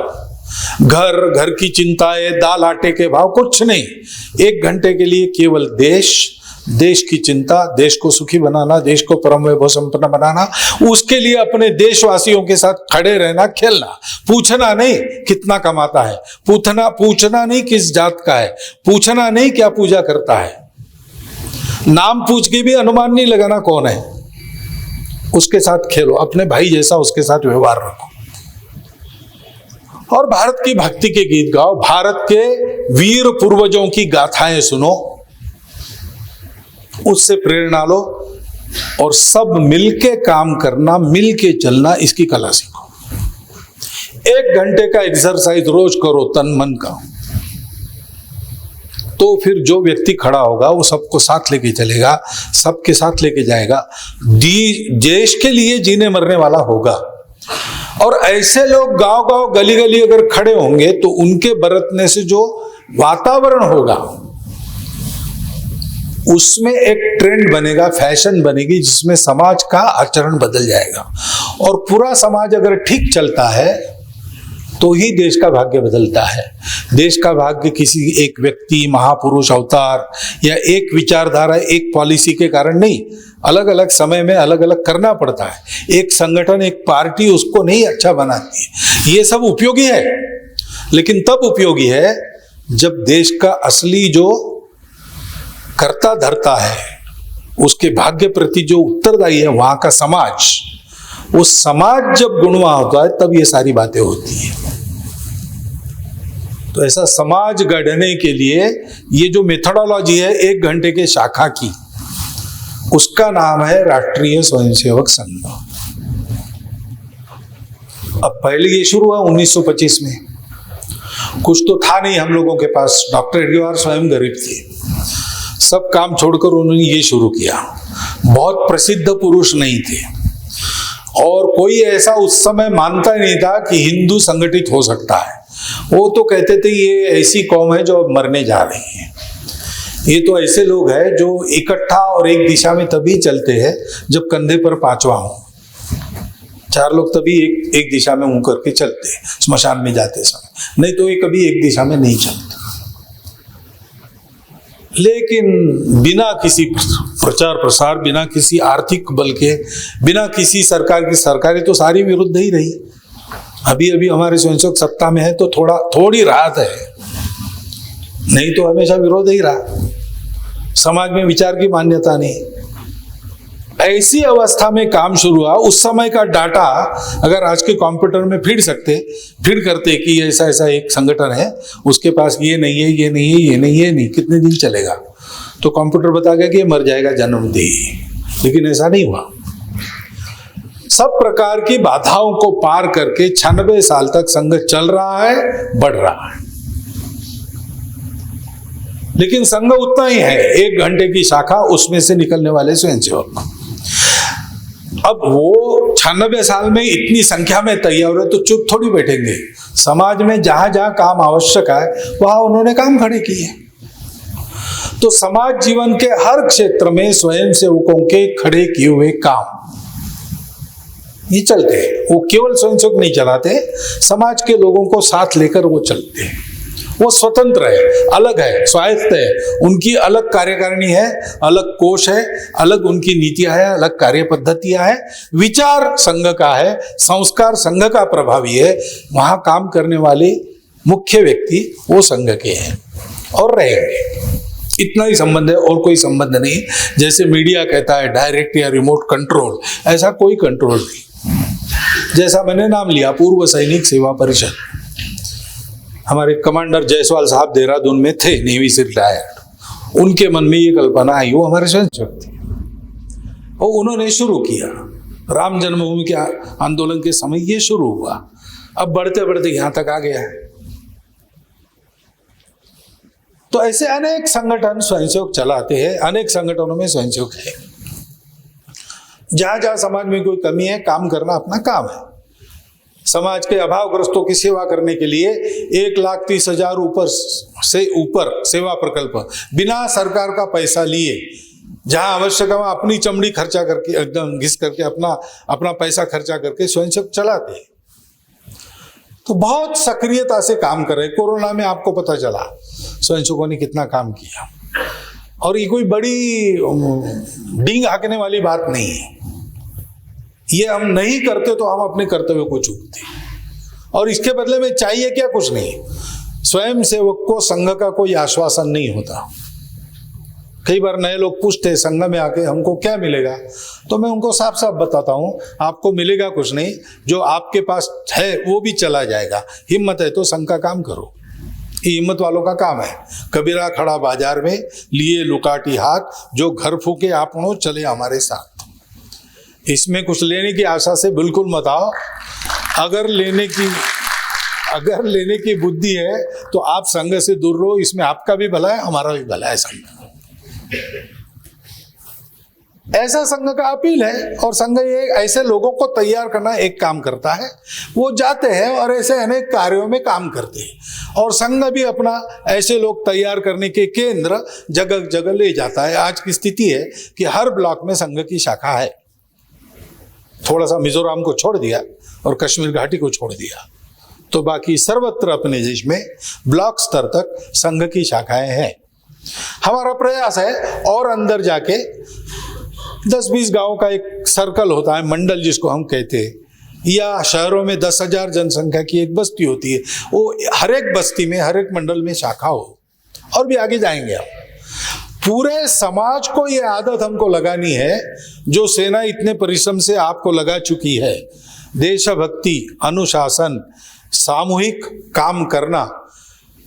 घर की चिंताएं, दाल आटे के भाव, कुछ नहीं। 1 घंटे के लिए केवल देश की चिंता, देश को सुखी बनाना, देश को परम वैभव संपन्न बनाना, उसके लिए अपने देशवासियों के साथ खड़े रहना, खेलना। पूछना नहीं कितना कमाता है, पूछना नहीं किस जात का है, पूछना नहीं क्या पूजा करता है, नाम पूछ के भी अनुमान नहीं लगाना कौन है। उसके साथ खेलो, अपने भाई जैसा उसके साथ व्यवहार रखो, और भारत की भक्ति के गीत गाओ, भारत के वीर पूर्वजों की गाथाएं सुनो, उससे प्रेरणा लो, और सब मिलके काम करना, मिलके चलना, इसकी कला सीखो। 1 घंटे का एक्सरसाइज रोज करो, तन मन का। तो फिर जो व्यक्ति खड़ा होगा वो सबको साथ लेके चलेगा, सबके साथ लेके जाएगा, देश के लिए जीने मरने वाला होगा। और ऐसे लोग गांव गांव गली गली अगर खड़े होंगे तो उनके बरतने से जो वातावरण होगा उसमें एक ट्रेंड बनेगा, फैशन बनेगी, जिसमें समाज का आचरण बदल जाएगा। और पूरा समाज अगर ठीक चलता है तो ही देश का भाग्य बदलता है। देश का भाग्य किसी एक व्यक्ति, महापुरुष, अवतार या एक विचारधारा, एक पॉलिसी के कारण नहीं, अलग अलग समय में अलग अलग करना पड़ता है। एक संगठन, एक पार्टी उसको नहीं अच्छा बनाती है। ये सब उपयोगी है, लेकिन तब उपयोगी है जब देश का असली जो कर्ता धर्ता है, उसके भाग्य प्रति जो उत्तरदायी है, वहां का समाज, वो समाज जब गुणवान होता है तब ये सारी बातें होती है। तो ऐसा समाज गढ़ने के लिए ये जो मेथोडोलॉजी है 1 घंटे के शाखा की, उसका नाम है राष्ट्रीय स्वयंसेवक संघ। अब पहले ये शुरू हुआ 1925 में, कुछ तो था नहीं हम लोगों के पास। डॉक्टर एडगवार स्वयं गरीब थे, सब काम छोड़कर उन्होंने ये शुरू किया। बहुत प्रसिद्ध पुरुष नहीं थे और कोई ऐसा उस समय मानता नहीं था कि हिंदू संगठित हो सकता है। वो तो कहते थे ये ऐसी कौम है जो अब मरने जा रही है। ये तो ऐसे लोग हैं जो इकट्ठा और एक दिशा में तभी चलते हैं जब कंधे पर 5वां हो। 4 लोग तभी एक दिशा में मुंह करके चलते हैं स्मशान में जाते समय, नहीं तो ये कभी एक दिशा में नहीं चलते। लेकिन बिना किसी प्रचार प्रसार, बिना किसी आर्थिक बल के, बिना किसी सरकारें तो सारी विरुद्ध ही रही। अभी अभी हमारे स्वयंसेवक सत्ता में है तो थोड़ी राहत है, नहीं तो हमेशा विरोध ही रहा। समाज में विचार की मान्यता नहीं। ऐसी अवस्था में काम शुरू हुआ। उस समय का डाटा अगर आज के कंप्यूटर में फीड करते कि ऐसा ऐसा एक संगठन है, उसके पास ये नहीं है, ये नहीं है, ये नहीं है, नहीं, कितने दिन चलेगा, तो कंप्यूटर बता गया कि ये मर जाएगा जन्मते ही। लेकिन ऐसा नहीं हुआ। सब प्रकार की बाधाओं को पार करके 96 साल तक संघ चल रहा है, बढ़ रहा है। लेकिन संघ उतना ही है, 1 घंटे की शाखा, उसमें से निकलने वाले स्वयंसेवक। अब वो 96 साल में इतनी संख्या में तैयार है तो चुप थोड़ी बैठेंगे। समाज में जहां जहां काम आवश्यक है वहां उन्होंने काम खड़े किए। तो समाज जीवन के हर क्षेत्र में स्वयंसेवकों के खड़े किए हुए काम ये चलते हैं। वो केवल स्वयंसेवक नहीं चलाते, समाज के लोगों को साथ लेकर वो चलते हैं। वो स्वतंत्र है, अलग है, स्वायत्त है। उनकी अलग कार्यकारिणी है, अलग कोष है, अलग उनकी नीतियां है, अलग कार्य पद्धतियां है। विचार संघ का है, संस्कार संघ का प्रभावी है। वहां काम करने वाले मुख्य व्यक्ति वो संघ के हैं और रहेंगे। इतना ही संबंध है और कोई संबंध नहीं। जैसे मीडिया कहता है डायरेक्ट या रिमोट कंट्रोल, ऐसा कोई कंट्रोल नहीं। जैसा मैंने नाम लिया, पूर्व सैनिक सेवा परिषद, हमारे कमांडर जायसवाल साहब देहरादून में थे, नेवी से रिटायर्ड। उनके मन में ये कल्पना आई, वो हमारे स्वयंसेवक थे और उन्होंने शुरू किया। राम जन्मभूमि के आंदोलन के समय ये शुरू हुआ, अब बढ़ते बढ़ते यहां तक आ गया है। तो ऐसे अनेक संगठन स्वयंसेवक चलाते हैं, अनेक संगठनों में स्वयंसेवक है। जहां जहां समाज में कोई कमी है, काम करना अपना काम है। समाज के अभावग्रस्तों की सेवा करने के लिए 1,30,000 से ऊपर सेवा प्रकल्प बिना सरकार का पैसा लिए, जहां आवश्यक है वहां अपनी चमड़ी खर्चा करके, एकदम घिस करके अपना पैसा खर्चा करके स्वयंसेवक चलाते हैं। तो बहुत सक्रियता से काम कर रहे। कोरोना में आपको पता चला स्वयंसेवकों ने कितना काम किया। और ये कोई बड़ी डींग हाकने वाली बात नहीं है। ये हम नहीं करते तो हम अपने कर्तव्य को चूकते, और इसके बदले में चाहिए क्या? कुछ नहीं। स्वयं सेवक को संघ का कोई आश्वासन नहीं होता। कई बार नए लोग पूछते हैं संघ में आके हमको क्या मिलेगा, तो मैं उनको साफ साफ बताता हूं, आपको मिलेगा कुछ नहीं, जो आपके पास है वो भी चला जाएगा। हिम्मत है तो संघ का काम करो, ये हिम्मत वालों का काम है। कबीरा खड़ा बाजार में लिए लुकाटी हाथ, जो घर फूके आपनो चले हमारे साथ। इसमें कुछ लेने की आशा से बिल्कुल मत आओ। अगर अगर लेने की बुद्धि है तो आप संघ से दूर रहो, इसमें आपका भी भला है, हमारा भी भला है। संघ ऐसा संघ का अपील है, और संघ ये ऐसे लोगों को तैयार करना एक काम करता है। वो जाते हैं और ऐसे अनेक कार्यों में काम करते हैं, और संघ भी अपना ऐसे लोग तैयार करने के केंद्र जगह जगह ले जाता है। आज की स्थिति है कि हर ब्लॉक में संघ की शाखा है। थोड़ा सा मिजोरम को छोड़ दिया और कश्मीर घाटी को छोड़ दिया, तो बाकी सर्वत्र अपने देश में ब्लॉक स्तर तक संघ की शाखाएं हैं। हमारा प्रयास है और अंदर जाके 10-20 गांव का एक सर्कल होता है, मंडल जिसको हम कहते हैं, या शहरों में 10,000 जनसंख्या की एक बस्ती होती है, वो हर एक बस्ती में, हर एक मंडल में शाखा हो। और भी आगे जाएंगे हम। पूरे समाज को ये आदत हमको लगानी है जो सेना इतने परिश्रम से आपको लगा चुकी है। देशभक्ति, अनुशासन, सामूहिक काम करना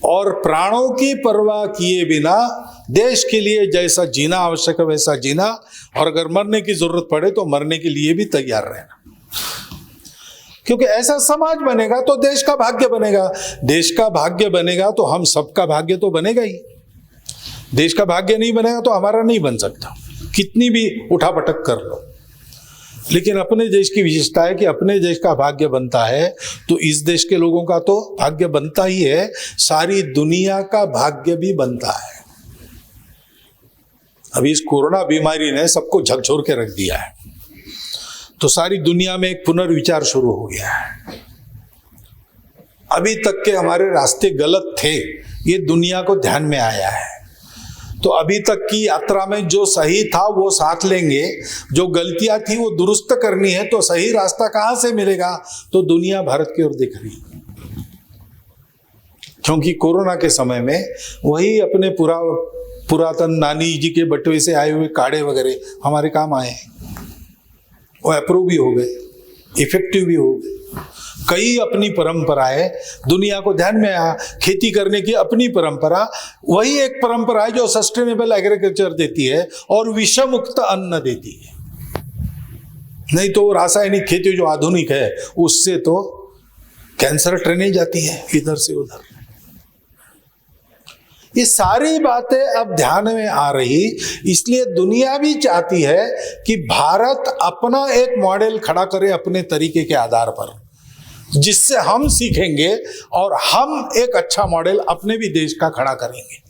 और प्राणों की परवाह किए बिना देश के लिए जैसा जीना आवश्यक है वैसा जीना, और अगर मरने की जरूरत पड़े तो मरने के लिए भी तैयार रहना। क्योंकि ऐसा समाज बनेगा तो देश का भाग्य बनेगा। देश का भाग्य बनेगा तो हम सबका भाग्य तो बनेगा ही। देश का भाग्य नहीं बनेगा तो हमारा नहीं बन सकता, कितनी भी उठापटक कर लो। लेकिन अपने देश की विशेषता है कि अपने देश का भाग्य बनता है तो इस देश के लोगों का तो भाग्य बनता ही है, सारी दुनिया का भाग्य भी बनता है। अभी इस कोरोना बीमारी ने सबको झकझोर के रख दिया है, तो सारी दुनिया में एक पुनर्विचार शुरू हो गया है। अभी तक के हमारे रास्ते गलत थे, ये दुनिया को ध्यान में आया है। तो अभी तक की यात्रा में जो सही था वो साथ लेंगे, जो गलतियां थी वो दुरुस्त करनी है। तो सही रास्ता कहां से मिलेगा? तो दुनिया भारत की ओर देख रही है, क्योंकि कोरोना के समय में वही अपने पुरातन नानी जी के बटवे से आए हुए काढ़े वगैरह हमारे काम आए हैं। वो अप्रूव भी हो गए, इफेक्टिव भी हो गए। कई अपनी परंपराएं दुनिया को ध्यान में आया। खेती करने की अपनी परंपरा, वही एक परंपरा है जो सस्टेनेबल एग्रीकल्चर देती है और विषम मुक्त अन्न देती है। नहीं तो रासायनिक खेती जो आधुनिक है उससे तो कैंसर ट्रेनें जाती है इधर से उधर। ये सारी बातें अब ध्यान में आ रही, इसलिए दुनिया भी चाहती है कि भारत अपना एक मॉडल खड़ा करे अपने तरीके के आधार पर, जिससे हम सीखेंगे और हम एक अच्छा मॉडल अपने भी देश का खड़ा करेंगे।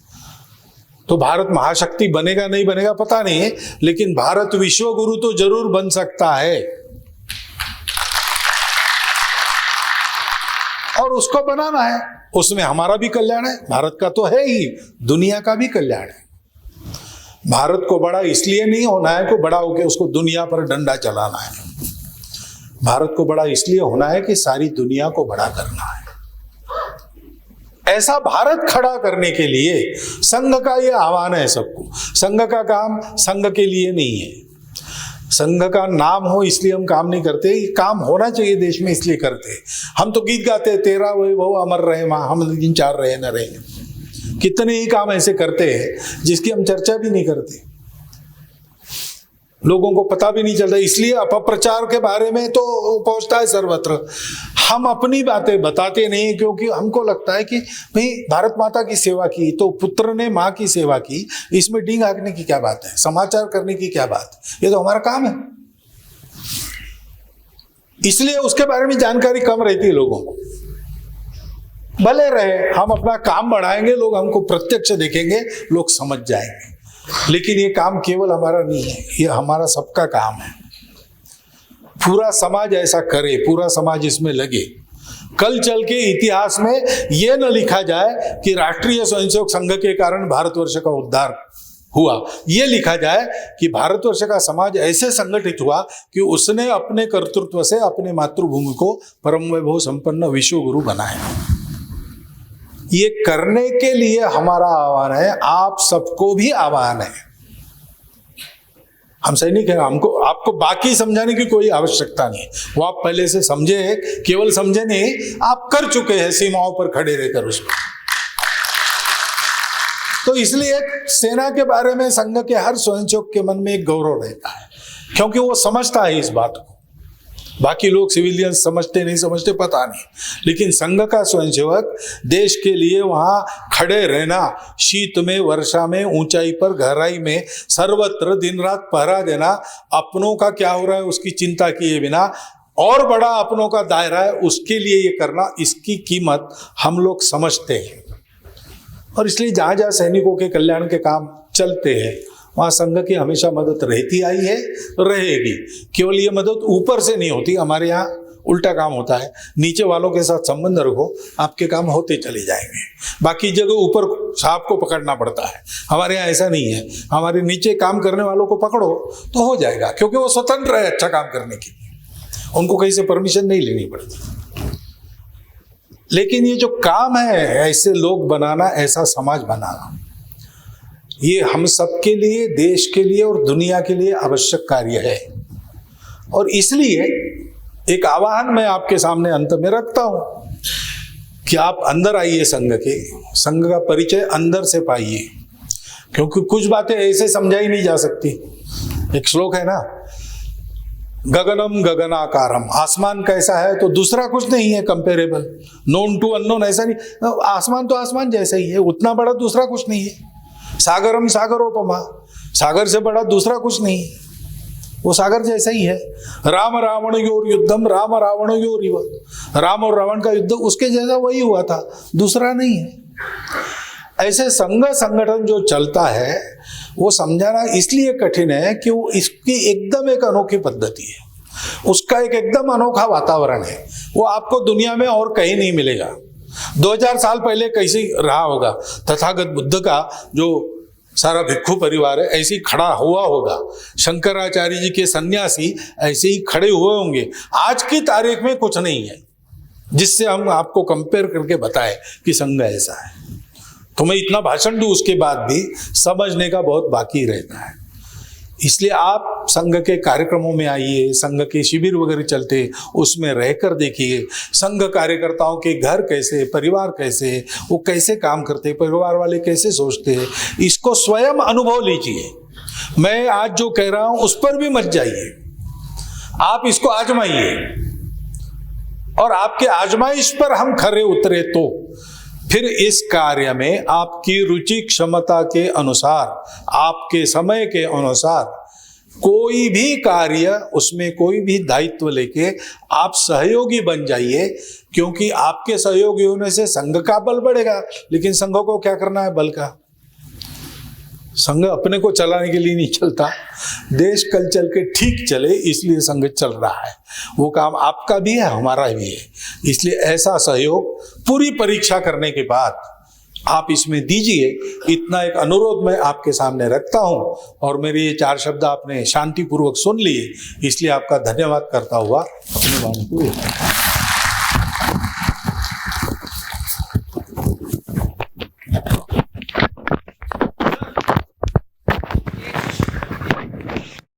तो भारत महाशक्ति बनेगा नहीं बनेगा पता नहीं, लेकिन भारत विश्व गुरु तो जरूर बन सकता है, और उसको बनाना है। उसमें हमारा भी कल्याण है, भारत का तो है ही, दुनिया का भी कल्याण है। भारत को बड़ा इसलिए नहीं होना है कि बड़ा होकर उसको दुनिया पर डंडा चलाना है। भारत को बड़ा इसलिए होना है कि सारी दुनिया को बड़ा करना है। ऐसा भारत खड़ा करने के लिए संघ का यह आह्वान है सबको। संघ का काम संघ के लिए नहीं है, संघ का नाम हो इसलिए हम काम नहीं करते, ये काम होना चाहिए देश में इसलिए करते। हम तो गीत गाते हैं, तेरा वैभव अमर रहे मां, हम दिन चार रहे न रहे। कितने ही काम ऐसे करते हैं जिसकी हम चर्चा भी नहीं करते, लोगों को पता भी नहीं चलता। इसलिए अपप्रचार के बारे में तो पहुंचता है सर्वत्र, हम अपनी बातें बताते नहीं, क्योंकि हमको लगता है कि भाई भारत माता की सेवा की तो पुत्र ने माँ की सेवा की, इसमें डींग हाँकने की क्या बात है, समाचार करने की क्या बात है, ये तो हमारा काम है। इसलिए उसके बारे में जानकारी कम रहती है लोगों को। भले रहे, हम अपना काम बढ़ाएंगे, लोग हमको प्रत्यक्ष देखेंगे, लोग समझ जाएंगे। लेकिन ये काम केवल हमारा नहीं है, ये हमारा सबका काम है। पूरा समाज ऐसा करे, पूरा समाज इसमें लगे। कल चल के इतिहास में यह न लिखा जाए कि राष्ट्रीय स्वयंसेवक संघ के कारण भारतवर्ष का उद्धार हुआ, ये लिखा जाए कि भारतवर्ष का समाज ऐसे संगठित हुआ कि उसने अपने कर्तृत्व से अपने मातृभूमि को परम वैभव संपन्न विश्व गुरु बनाया। ये करने के लिए हमारा आह्वान है, आप सबको भी आह्वान है। हम सैनिक हैं, हमको आपको बाकी समझाने की कोई आवश्यकता नहीं, वो आप पहले से समझे, केवल समझे नहीं, आप कर चुके हैं सीमाओं पर खड़े रहकर उसमें। तो इसलिए सेना के बारे में संघ के हर स्वयंसेवक के मन में एक गौरव रहता है, क्योंकि वो समझता है इस बात को बाकी लोग सिविलियंस समझते नहीं समझते पता नहीं, लेकिन संघ का स्वयंसेवक देश के लिए वहाँ खड़े रहना, शीत में, वर्षा में, ऊंचाई पर, गहराई में, सर्वत्र दिन रात पहरा देना, अपनों का क्या हो रहा है उसकी चिंता किए बिना, और बड़ा अपनों का दायरा है उसके लिए ये करना, इसकी कीमत हम लोग समझते हैं। और इसलिए जहाँ जहाँ सैनिकों के कल्याण के काम चलते हैं वहाँ संघ की हमेशा मदद रहती आई है, रहेगी। केवल ये मदद ऊपर से नहीं होती, हमारे यहाँ उल्टा काम होता है, नीचे वालों के साथ संबंध रखो, आपके काम होते चले जाएंगे। बाकी जगह ऊपर सांप को पकड़ना पड़ता है, हमारे यहाँ ऐसा नहीं है। हमारे नीचे काम करने वालों को पकड़ो तो हो जाएगा, क्योंकि वो स्वतंत्र है अच्छा काम करने के लिए, उनको कहीं से परमिशन नहीं लेनी पड़ती। लेकिन ये जो काम है ऐसे लोग बनाना, ऐसा समाज बनाना, ये हम सबके लिए, देश के लिए और दुनिया के लिए आवश्यक कार्य है। और इसलिए एक आह्वान मैं आपके सामने अंत में रखता हूं कि आप अंदर आइए, संघ का परिचय अंदर से पाइए, क्योंकि कुछ बातें ऐसे समझाई नहीं जा सकती। एक श्लोक है ना, गगनम गगनाकारम, आसमान कैसा है तो दूसरा कुछ नहीं है कंपेरेबल, नोन टू अननोन ऐसा नहीं, आसमान तो आसमान जैसा ही है, उतना बड़ा दूसरा कुछ नहीं है। सागरम सागरोपमा, सागर से बड़ा दूसरा कुछ नहीं है, वो सागर जैसा ही है। Ram Ravan your Yuddham, Ram Ravan your युव, Ram और रावण का युद्ध उसके जैसा वही हुआ था, दूसरा नहीं है। ऐसे संगठन जो चलता है वो समझाना इसलिए कठिन है कि वो इसकी एकदम एक अनोखी पद्धति है, उसका एक एकदम अनोखा वातावरण है, वो आपको दुनिया में और कहीं नहीं मिलेगा। 2000 साल पहले कैसे रहा होगा, तथागत बुद्ध का जो सारा भिक्षु परिवार है ऐसे ही खड़ा हुआ होगा, शंकराचार्य जी के सन्यासी ऐसे ही खड़े हुए होंगे। आज की तारीख में कुछ नहीं है जिससे हम आपको कंपेयर करके बताएं कि संघ ऐसा है। तो मैं इतना भाषण दूं उसके बाद भी समझने का बहुत बाकी रहता है। इसलिए आप संघ के कार्यक्रमों में आइए, संघ के शिविर वगैरह चलते उसमें रहकर देखिए, संघ कार्यकर्ताओं के घर कैसे, परिवार कैसे, वो कैसे काम करते, परिवार वाले कैसे सोचते हैं, इसको स्वयं अनुभव लीजिए। मैं आज जो कह रहा हूं उस पर भी मत जाइए, आप इसको आजमाइए, और आपके आजमाइश पर हम खरे उतरे तो फिर इस कार्य में आपकी रुचि क्षमता के अनुसार, आपके समय के अनुसार कोई भी कार्य, उसमें कोई भी दायित्व लेके आप सहयोगी बन जाइए, क्योंकि आपके सहयोगी होने से संघ का बल बढ़ेगा। लेकिन संघ को क्या करना है बल का? संघ अपने को चलाने के लिए नहीं चलता, देश कल चल के ठीक चले इसलिए संघ चल रहा है। वो काम आपका भी है, हमारा भी है। इसलिए ऐसा सहयोग पूरी परीक्षा करने के बाद आप इसमें दीजिए, इतना एक अनुरोध मैं आपके सामने रखता हूं। और मेरे ये 4 शब्द आपने शांतिपूर्वक सुन लिए, इसलिए आपका धन्यवाद करता हुआ अपनी वाणी को